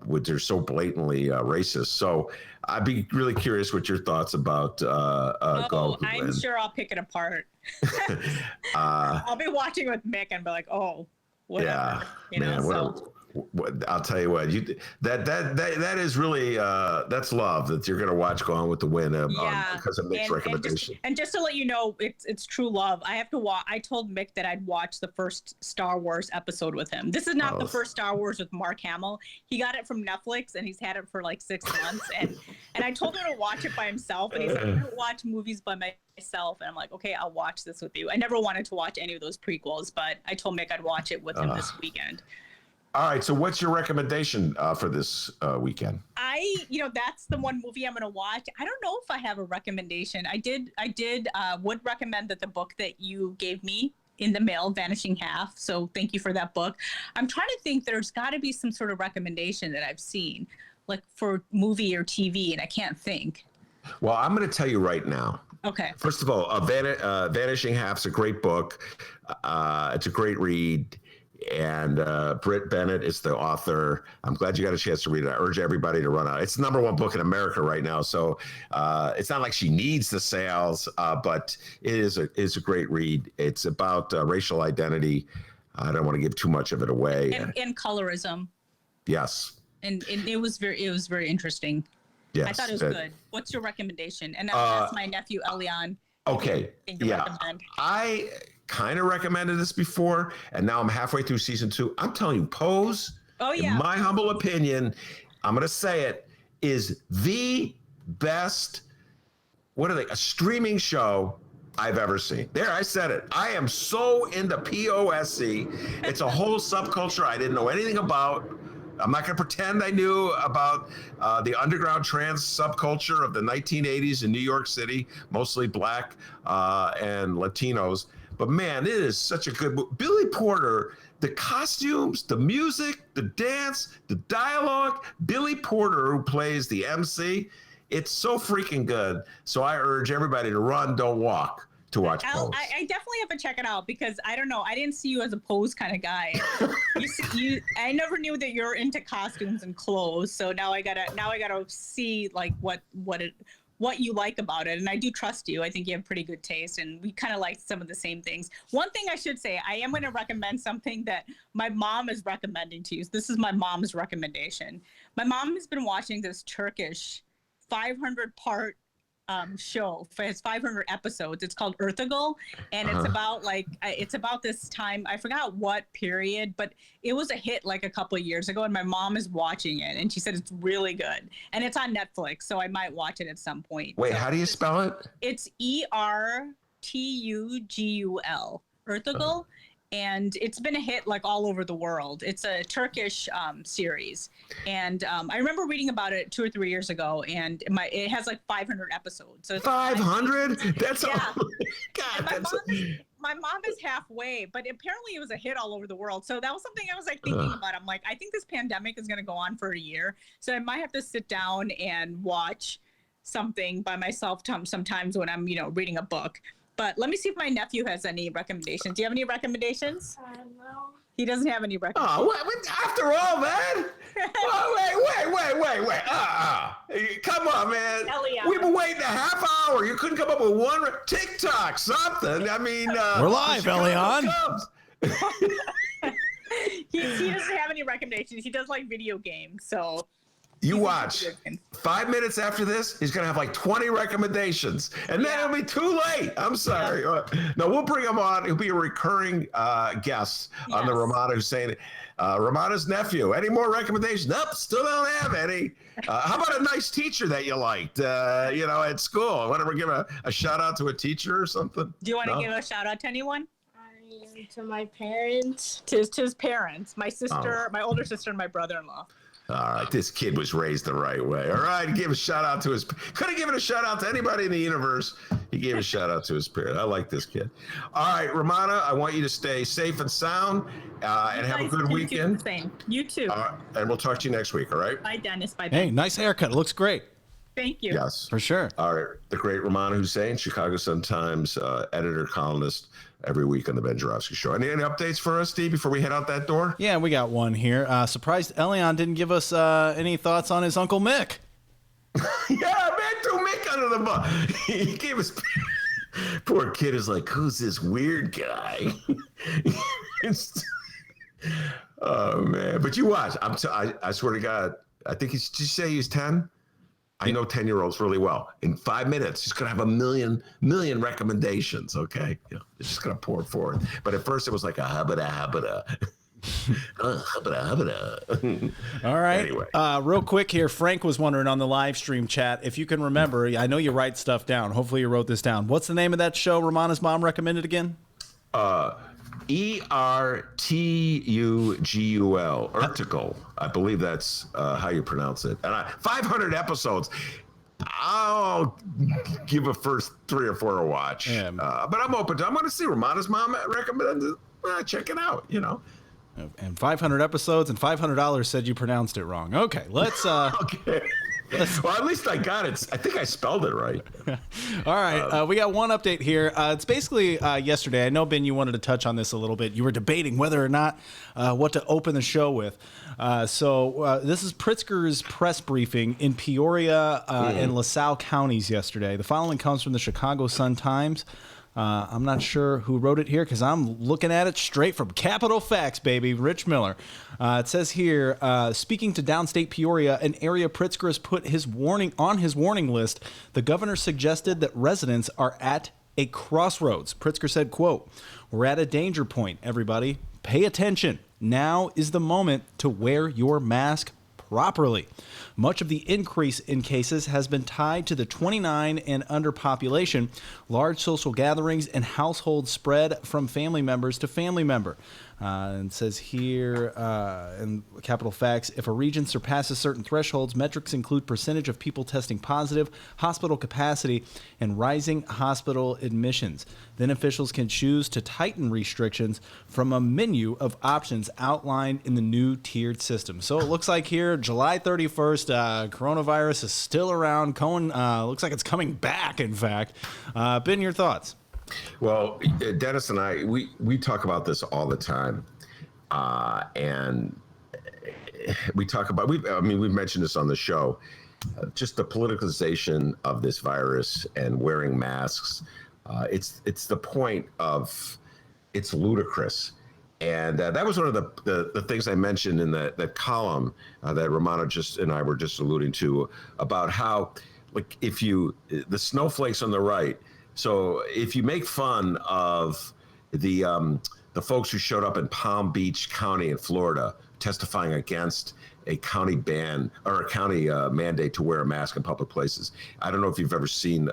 which are so blatantly racist. So I'd be really curious what your thoughts about I'm sure I'll pick it apart. I'll be watching with Mick and be like, oh, whatever. Yeah, I'll tell you what, that is really that's love that you're gonna watch Gone with the Wind because of Mick's recommendation. And just to let you know, it's true love. I have to watch. I told Mick that I'd watch the first Star Wars episode with him. This is not the first Star Wars with Mark Hamill. He got it from Netflix and he's had it for like 6 months. And I told him to watch it by himself, and he's like, I don't watch movies by myself. And I'm like, okay, I'll watch this with you. I never wanted to watch any of those prequels, but I told Mick I'd watch it with him this weekend. All right. So what's your recommendation for this weekend? That's the one movie I'm gonna watch. I don't know if I have a recommendation. Would recommend that the book that you gave me in the mail, Vanishing Half. So thank you for that book. I'm trying to think. There's got to be some sort of recommendation that I've seen, like for movie or TV, and I can't think. Well, I'm going to tell you right now. Okay. First of all, Vanishing Half's a great book. It's a great read. And Britt Bennett is the author. I'm glad you got a chance to read it. I urge everybody to run out. It's the #1 book in America right now. So it's not like she needs the sales, but it is a great read. It's about racial identity. I don't want to give too much of it away. And colorism. Yes. And it was very interesting. Yes. I thought it was good. What's your recommendation? And I'll ask my nephew Elian. Okay. Yeah. Recommend. I kind of recommended this before, and now I'm halfway through season 2. I'm telling you, Pose, in my humble opinion, I'm going to say it, is the best, a streaming show I've ever seen. There, I said it. I am so into POSC. It's a whole subculture I didn't know anything about. I'm not going to pretend I knew about the underground trans subculture of the 1980s in New York City, mostly Black and Latinos. But man, it is such a good movie. Billy Porter, the costumes, the music, the dance, the dialogue. Billy Porter, who plays the MC, it's so freaking good. So I urge everybody to run, don't walk, to watch Pose. I definitely have to check it out because I don't know. I didn't see you as a Pose kind of guy. I never knew that you're into costumes and clothes. So now I gotta see like what you like about it. And I do trust you. I think you have pretty good taste, and we kind of like some of the same things. One thing I should say, I am going to recommend something that my mom is recommending to you. This is my mom's recommendation. My mom has been watching this Turkish 500-part show. It's 500 episodes. It's called Ertugrul, and it's about this time. I forgot what period, but it was a hit like a couple of years ago, and my mom is watching it, and she said it's really good, and it's on Netflix, so I might watch it at some point. Wait, how do you spell it? It's Ertugul, Ertugrul. And it's been a hit like all over the world. It's a Turkish series, and I remember reading about it 2 or 3 years ago. And it has like 500 episodes. So it's 500? That's my mom is halfway, but apparently it was a hit all over the world. So that was something I was like thinking about. I'm like, I think this pandemic is going to go on for a year, so I might have to sit down and watch something by myself sometimes when I'm reading a book. But let me see if my nephew has any recommendations. Do you have any recommendations? No. He doesn't have any recommendations. Oh, what, after all, man? Wait. Come on, man. Elian. We've been waiting a half hour. You couldn't come up with one TikTok, something. I mean, we're live, Elian. He doesn't have any recommendations. He does like video games, so... You watch. 5 minutes after this, he's going to have like 20 recommendations. And then it'll be too late. I'm sorry. No, we'll bring him on. He'll be a recurring guest on the Rummana Hussain. Rummana's nephew. Any more recommendations? Nope, still don't have any. How about a nice teacher that you liked, at school? Want to give a shout out to a teacher or something? Do you want to give a shout out to anyone? To my parents. To his parents. My sister, my older sister, and my brother-in-law. All right, this kid was raised the right way. All right, give a shout out to could have given a shout out to anybody in the universe. He gave a shout out to his parents. I like this kid. All right, Rummana, I want you to stay safe and sound and have a good weekend. You too. All right, and we'll talk to you next week, all right? Bye, Dennis. Bye. Hey, nice haircut. It looks great. Thank you. Yes. For sure. All right, the great Rummana Hussain, Chicago Sun-Times editor, columnist, every week on the Ben Joravsky Show. Any updates for us, Steve, before we head out that door? Yeah, we got one here. Surprised Elian didn't give us any thoughts on his Uncle Mick. Yeah, man, threw Mick under the bus. He gave us... Poor kid is like, who's this weird guy? Oh, man. But you watch. I swear to God, I think did you say he's 10? I know 10-year-olds really well. In 5 minutes, he's gonna have a million recommendations. Okay, it's just gonna pour forth. But at first, it was like a hubba. All right. Anyway, real quick here, Frank was wondering on the live stream chat if you can remember. I know you write stuff down. Hopefully, you wrote this down. What's the name of that show Rummana's mom recommended again? Ertugul. Ertugul. I believe that's how you pronounce it. And 500 episodes. I'll give a first 3 or 4 a watch. Yeah. But I'm open to. I'm going to see Rummana's mom recommended. Check it out. And 500 episodes and $500 said you pronounced it wrong. Okay, let's. Okay. Well, at least I got it. I think I spelled it right. All right, we got one update here. It's basically yesterday. I know, Ben, you wanted to touch on this a little bit. You were debating whether or not what to open the show with. So this is Pritzker's press briefing in Peoria and LaSalle counties yesterday. The following comes from the Chicago Sun-Times. I'm not sure who wrote it here because I'm looking at it straight from Capitol Facts, baby. Rich Miller. It says here, speaking to downstate Peoria, an area Pritzker has put his warning list, the governor suggested that residents are at a crossroads. Pritzker said, quote, "We're at a danger point, everybody. Pay attention. Now is the moment to wear your mask properly. Much of the increase in cases has been tied to the 29 and under population, large social gatherings, and household spread from family members to family member." And it says here in Capital Facts, if a region surpasses certain thresholds, metrics include percentage of people testing positive, hospital capacity, and rising hospital admissions. Then officials can choose to tighten restrictions from a menu of options outlined in the new tiered system. So it looks like here, July 31st, coronavirus is still around. Looks like it's coming back, in fact. Ben, your thoughts? Well, Dennis and I, we talk about this all the time, and we talk about we've mentioned this on the show, just the politicalization of this virus and wearing masks. It's the point of it's ludicrous, and that was one of the things I mentioned in the column that Rummana and I were just alluding to about how, like, the snowflakes on the right. So if you make fun of the folks who showed up in Palm Beach County in Florida testifying against a county ban or a county mandate to wear a mask in public places, I don't know if you've ever seen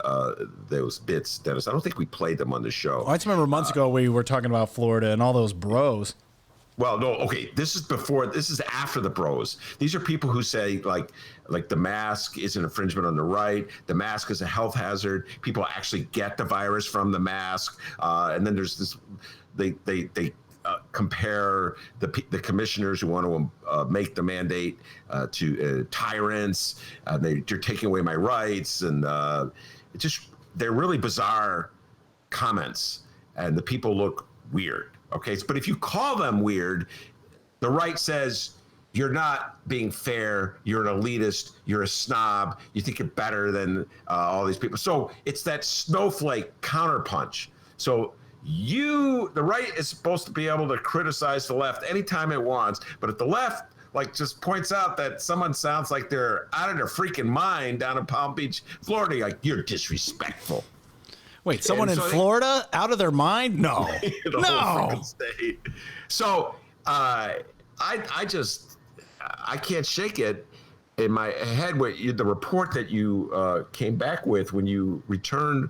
those bits, Dennis. I don't think we played them on the show. I just remember months ago we were talking about Florida and all those bros. Well, no, okay. This is after the bros. These are people who say like the mask is an infringement on the right. The mask is a health hazard. People actually get the virus from the mask. And then there's this, they compare the commissioners who want to make the mandate to tyrants. You're taking away my rights. And they're really bizarre comments. And the people look weird. Okay, but if you call them weird, the right says you're not being fair, you're an elitist, you're a snob, you think you're better than all these people. So it's that snowflake counterpunch. So the right is supposed to be able to criticize the left anytime it wants, but if the left just points out that someone sounds like they're out of their freaking mind down in Palm Beach, Florida, you're disrespectful. Wait, someone in Florida out of their mind? No, no. So I can't shake it in my head. The report that you came back with when you returned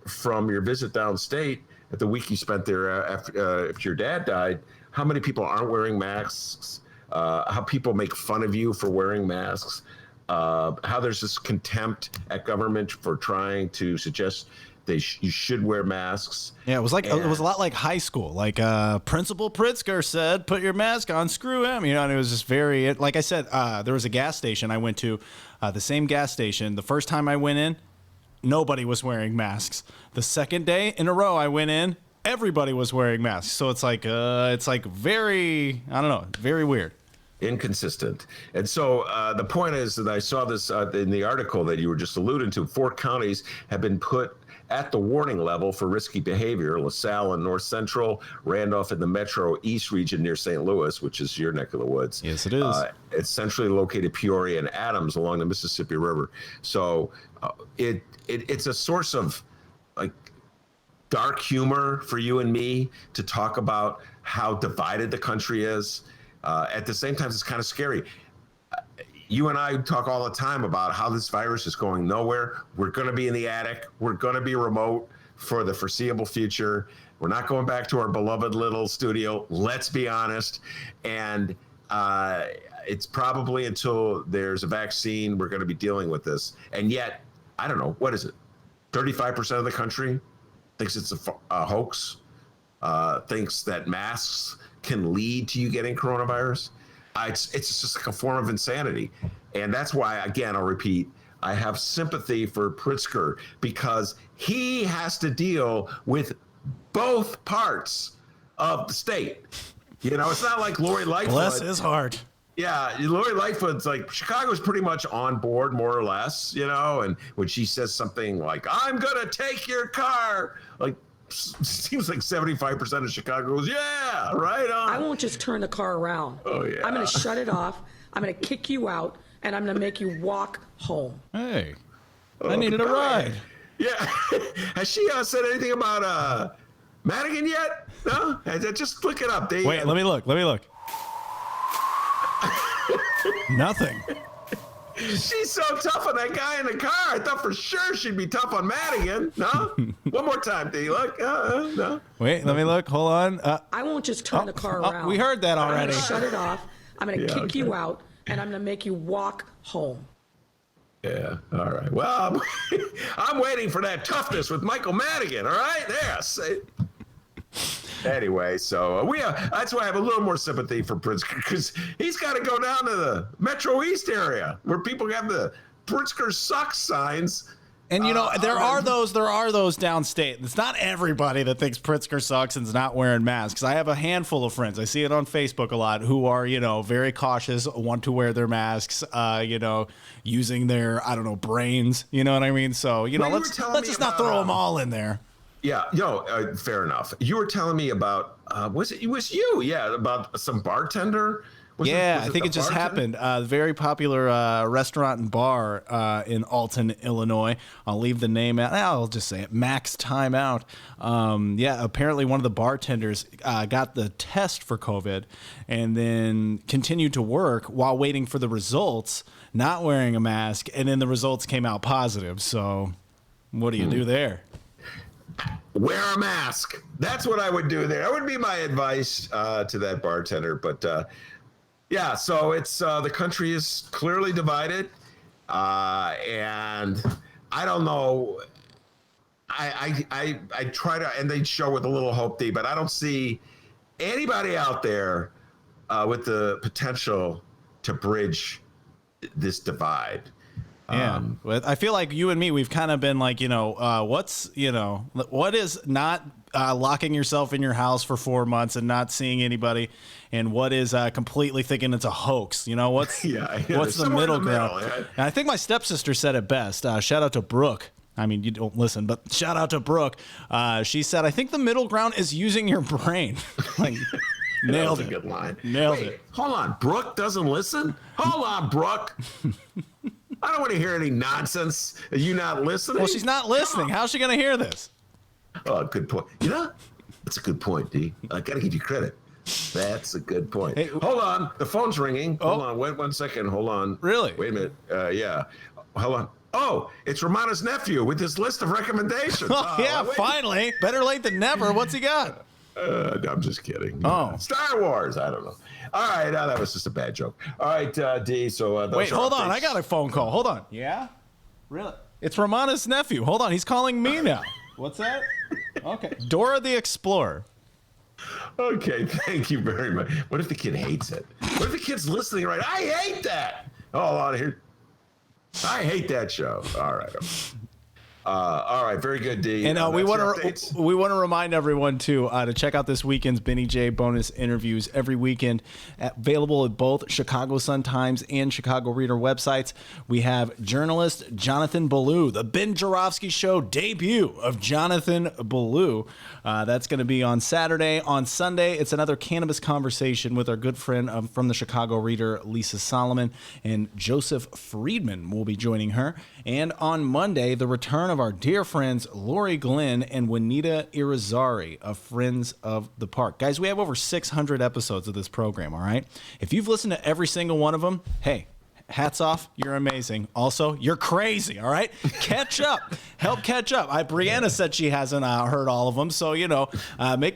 from your visit downstate at the week you spent there after your dad died. How many people aren't wearing masks? How people make fun of you for wearing masks? How there's this contempt at government for trying to suggest you should wear masks. Yeah, it was a lot like high school. Like Principal Pritzker said, "Put your mask on, screw him." And it was just very. Like I said, there was a gas station I went to, the same gas station. The first time I went in, nobody was wearing masks. The second day in a row I went in, everybody was wearing masks. So it's like very, I don't know, very weird. Inconsistent. And so the point is that I saw this in the article that you were just alluding to. 4 counties have been put at the warning level for risky behavior: LaSalle in North Central, Randolph in the Metro East region near St. Louis, which is your neck of the woods. Yes, it is. It's centrally located Peoria and Adams along the Mississippi River. So it's a source of dark humor for you and me to talk about how divided the country is. At the same time, it's kind of scary. You and I talk all the time about how this virus is going nowhere. We're going to be in the attic. We're going to be remote for the foreseeable future. We're not going back to our beloved little studio. Let's be honest. And it's probably until there's a vaccine we're going to be dealing with this. And yet, I don't know, what is it? 35% of the country thinks it's a hoax, thinks that masks can lead to you getting coronavirus. It's just like a form of insanity. And that's why, again, I'll repeat, I have sympathy for Pritzker because he has to deal with both parts of the state. You know, it's not like Lori Lightfoot. Bless his heart. Yeah, Lori Lightfoot's like, Chicago's pretty much on board, more or less, you know, and when she says something like, I'm going to take your car, like, seems like 75% of Chicago goes, yeah, right on. I won't just turn the car around. Oh, yeah. I'm going to shut it off. I'm going to kick you out, and I'm going to make you walk home. Hey, I needed a ride. Yeah. Has she said anything about Madigan yet? No? Just look it up. Wait, let me look. Nothing. She's so tough on that guy in the car. I thought for sure she'd be tough on Madigan. No? One more time, D. Look. No. Wait, let me look. Hold on. I won't just turn the car around. We heard that I'm already. going to shut it off. I'm going to kick you out, and I'm going to make you walk home. Yeah. All right. Well, I'm waiting for that toughness with Michael Madigan. All right. Yes. Anyway, so that's why I have a little more sympathy for Pritzker because he's got to go down to the Metro East area where people have the Pritzker sucks signs. And you know, there are those downstate. It's not everybody that thinks Pritzker sucks and is not wearing masks. I have a handful of friends. I see it on Facebook a lot who are, you know, very cautious, want to wear their masks, you know, using their, I don't know, brains. You know what I mean? So, you know, let's just not throw them all in there. Yeah, fair enough. You were telling me about was you? Yeah, about some bartender. I think it just happened. Very popular restaurant and bar in Alton, Illinois. I'll leave the name out. I'll just say it. Max Time Out. Apparently one of the bartenders got the test for COVID and then continued to work while waiting for the results, not wearing a mask, and then the results came out positive. So what do you do there? Wear a mask. That's what I would do there. That would be my advice to that bartender. But so it's the country is clearly divided, and I don't know. I try to, and they show with a little hope, but I don't see anybody out there with the potential to bridge this divide. Yeah, I feel like you and me, we've kind of been like, what is not locking yourself in your house for 4 months and not seeing anybody, and what is completely thinking it's a hoax? You know, what's the middle ground? And I think my stepsister said it best. Shout out to Brooke. I mean, you don't listen, but shout out to Brooke. She said, I think the middle ground is using your brain. Like, nailed it. That was a good line. Nailed it. Hold on. Brooke doesn't listen? Hold on, Brooke. I don't want to hear any nonsense. Are you not listening? Well, she's not listening. How's she going to hear this? Oh, good point. You know, that's a good point, D. I got to give you credit. That's a good point. Hey, hold on. The phone's ringing. Hold on. Wait 1 second. Hold on. Really? Wait a minute. Yeah. Hold on. Oh, it's Rummana's nephew with his list of recommendations. Finally. Better late than never. What's he got? I'm just kidding. Oh. Star Wars. I don't know. All right. That was just a bad joke. All right, D. So wait, hold on. I got a phone call. Hold on. Yeah? Really? It's Rummana's nephew. Hold on. He's calling me now. What's that? Okay. Dora the Explorer. Okay. Thank you very much. What if the kid hates it? What if the kid's listening right? I hate that. Hold on here. I hate that show. All right. All right, very good, D. And we want to remind everyone to check out this weekend's Benny J bonus interviews every weekend, available at both Chicago Sun-Times and Chicago Reader websites. We have journalist Jonathan Ballou, the Ben Joravsky Show debut of Jonathan Ballou. That's going to be on Saturday. On Sunday, it's another cannabis conversation with our good friend from the Chicago Reader, Lisa Solomon, and Joseph Friedman will be joining her. And on Monday, the return of our dear friends Lori Glenn and Juanita Irizarry of Friends of the Park. Guys, we have over 600 episodes of this program, all right? If you've listened to every single one of them, hey, hats off, you're amazing. Also, you're crazy, all right? Catch up. help catch up. Brianna said she hasn't heard all of them, so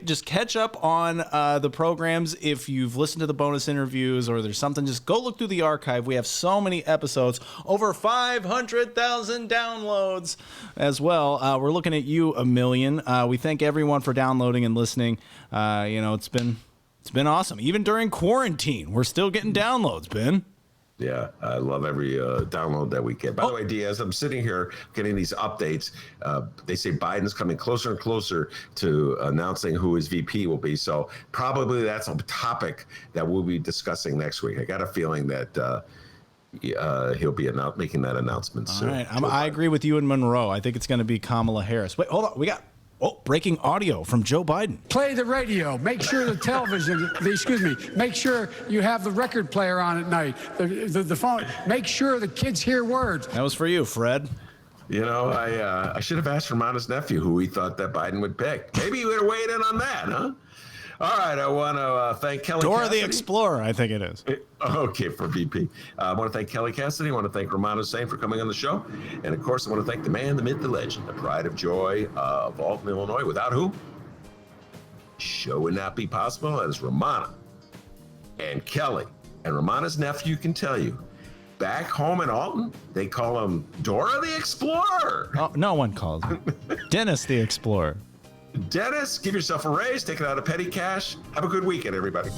just catch up on the programs. If you've listened to the bonus interviews or there's something, just go look through the archive. We have so many episodes, over 500,000 downloads as well. We're looking at you, a million. We thank everyone for downloading and listening. It's been awesome. Even during quarantine, we're still getting downloads, Ben. Yeah, I love every download that we get. By the way, Diaz, I'm sitting here getting these updates. They say Biden's coming closer and closer to announcing who his VP will be. So probably that's a topic that we'll be discussing next week. I got a feeling that he'll be making that announcement soon. All right, I agree with you and Monroe. I think it's going to be Kamala Harris. Wait, hold on. We got breaking audio from Joe Biden. Play the radio. Make sure the television, make sure you have the record player on at night. The phone. Make sure the kids hear words. That was for you, Fred. I should have asked Rummana's nephew who he thought that Biden would pick. Maybe he would have weighed in on that, huh? All right, I want to thank Kelly Dora Cassidy. the Explorer, I think it is. Okay, for VP. I want to thank Kelly Cassidy. I want to thank Rummana Hussain for coming on the show. And, of course, I want to thank the man, the myth, the legend, the pride of joy of Alton, Illinois, without whom the show would not be possible. That is Rummana and Kelly. And Rummana's nephew can tell you, back home in Alton, they call him Dora the Explorer. Oh, no one calls him. Dennis the Explorer. Dennis, give yourself a raise, take it out of petty cash. Have a good weekend, everybody.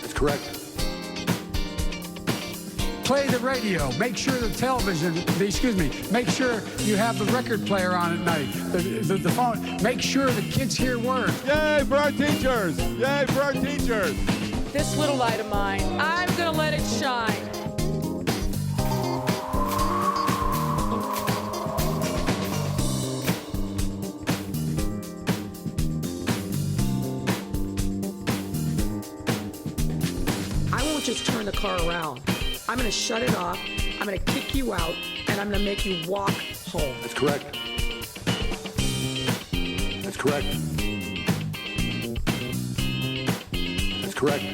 That's correct. Play the radio. Make sure the television, make sure you have the record player on at night. The phone. Make sure the kids hear words. Yay for our teachers! Yay for our teachers! This little light of mine, I'm gonna let it shine. I won't just turn the car around. I'm gonna shut it off, I'm gonna kick you out, and I'm gonna make you walk home. That's correct. That's correct. That's correct.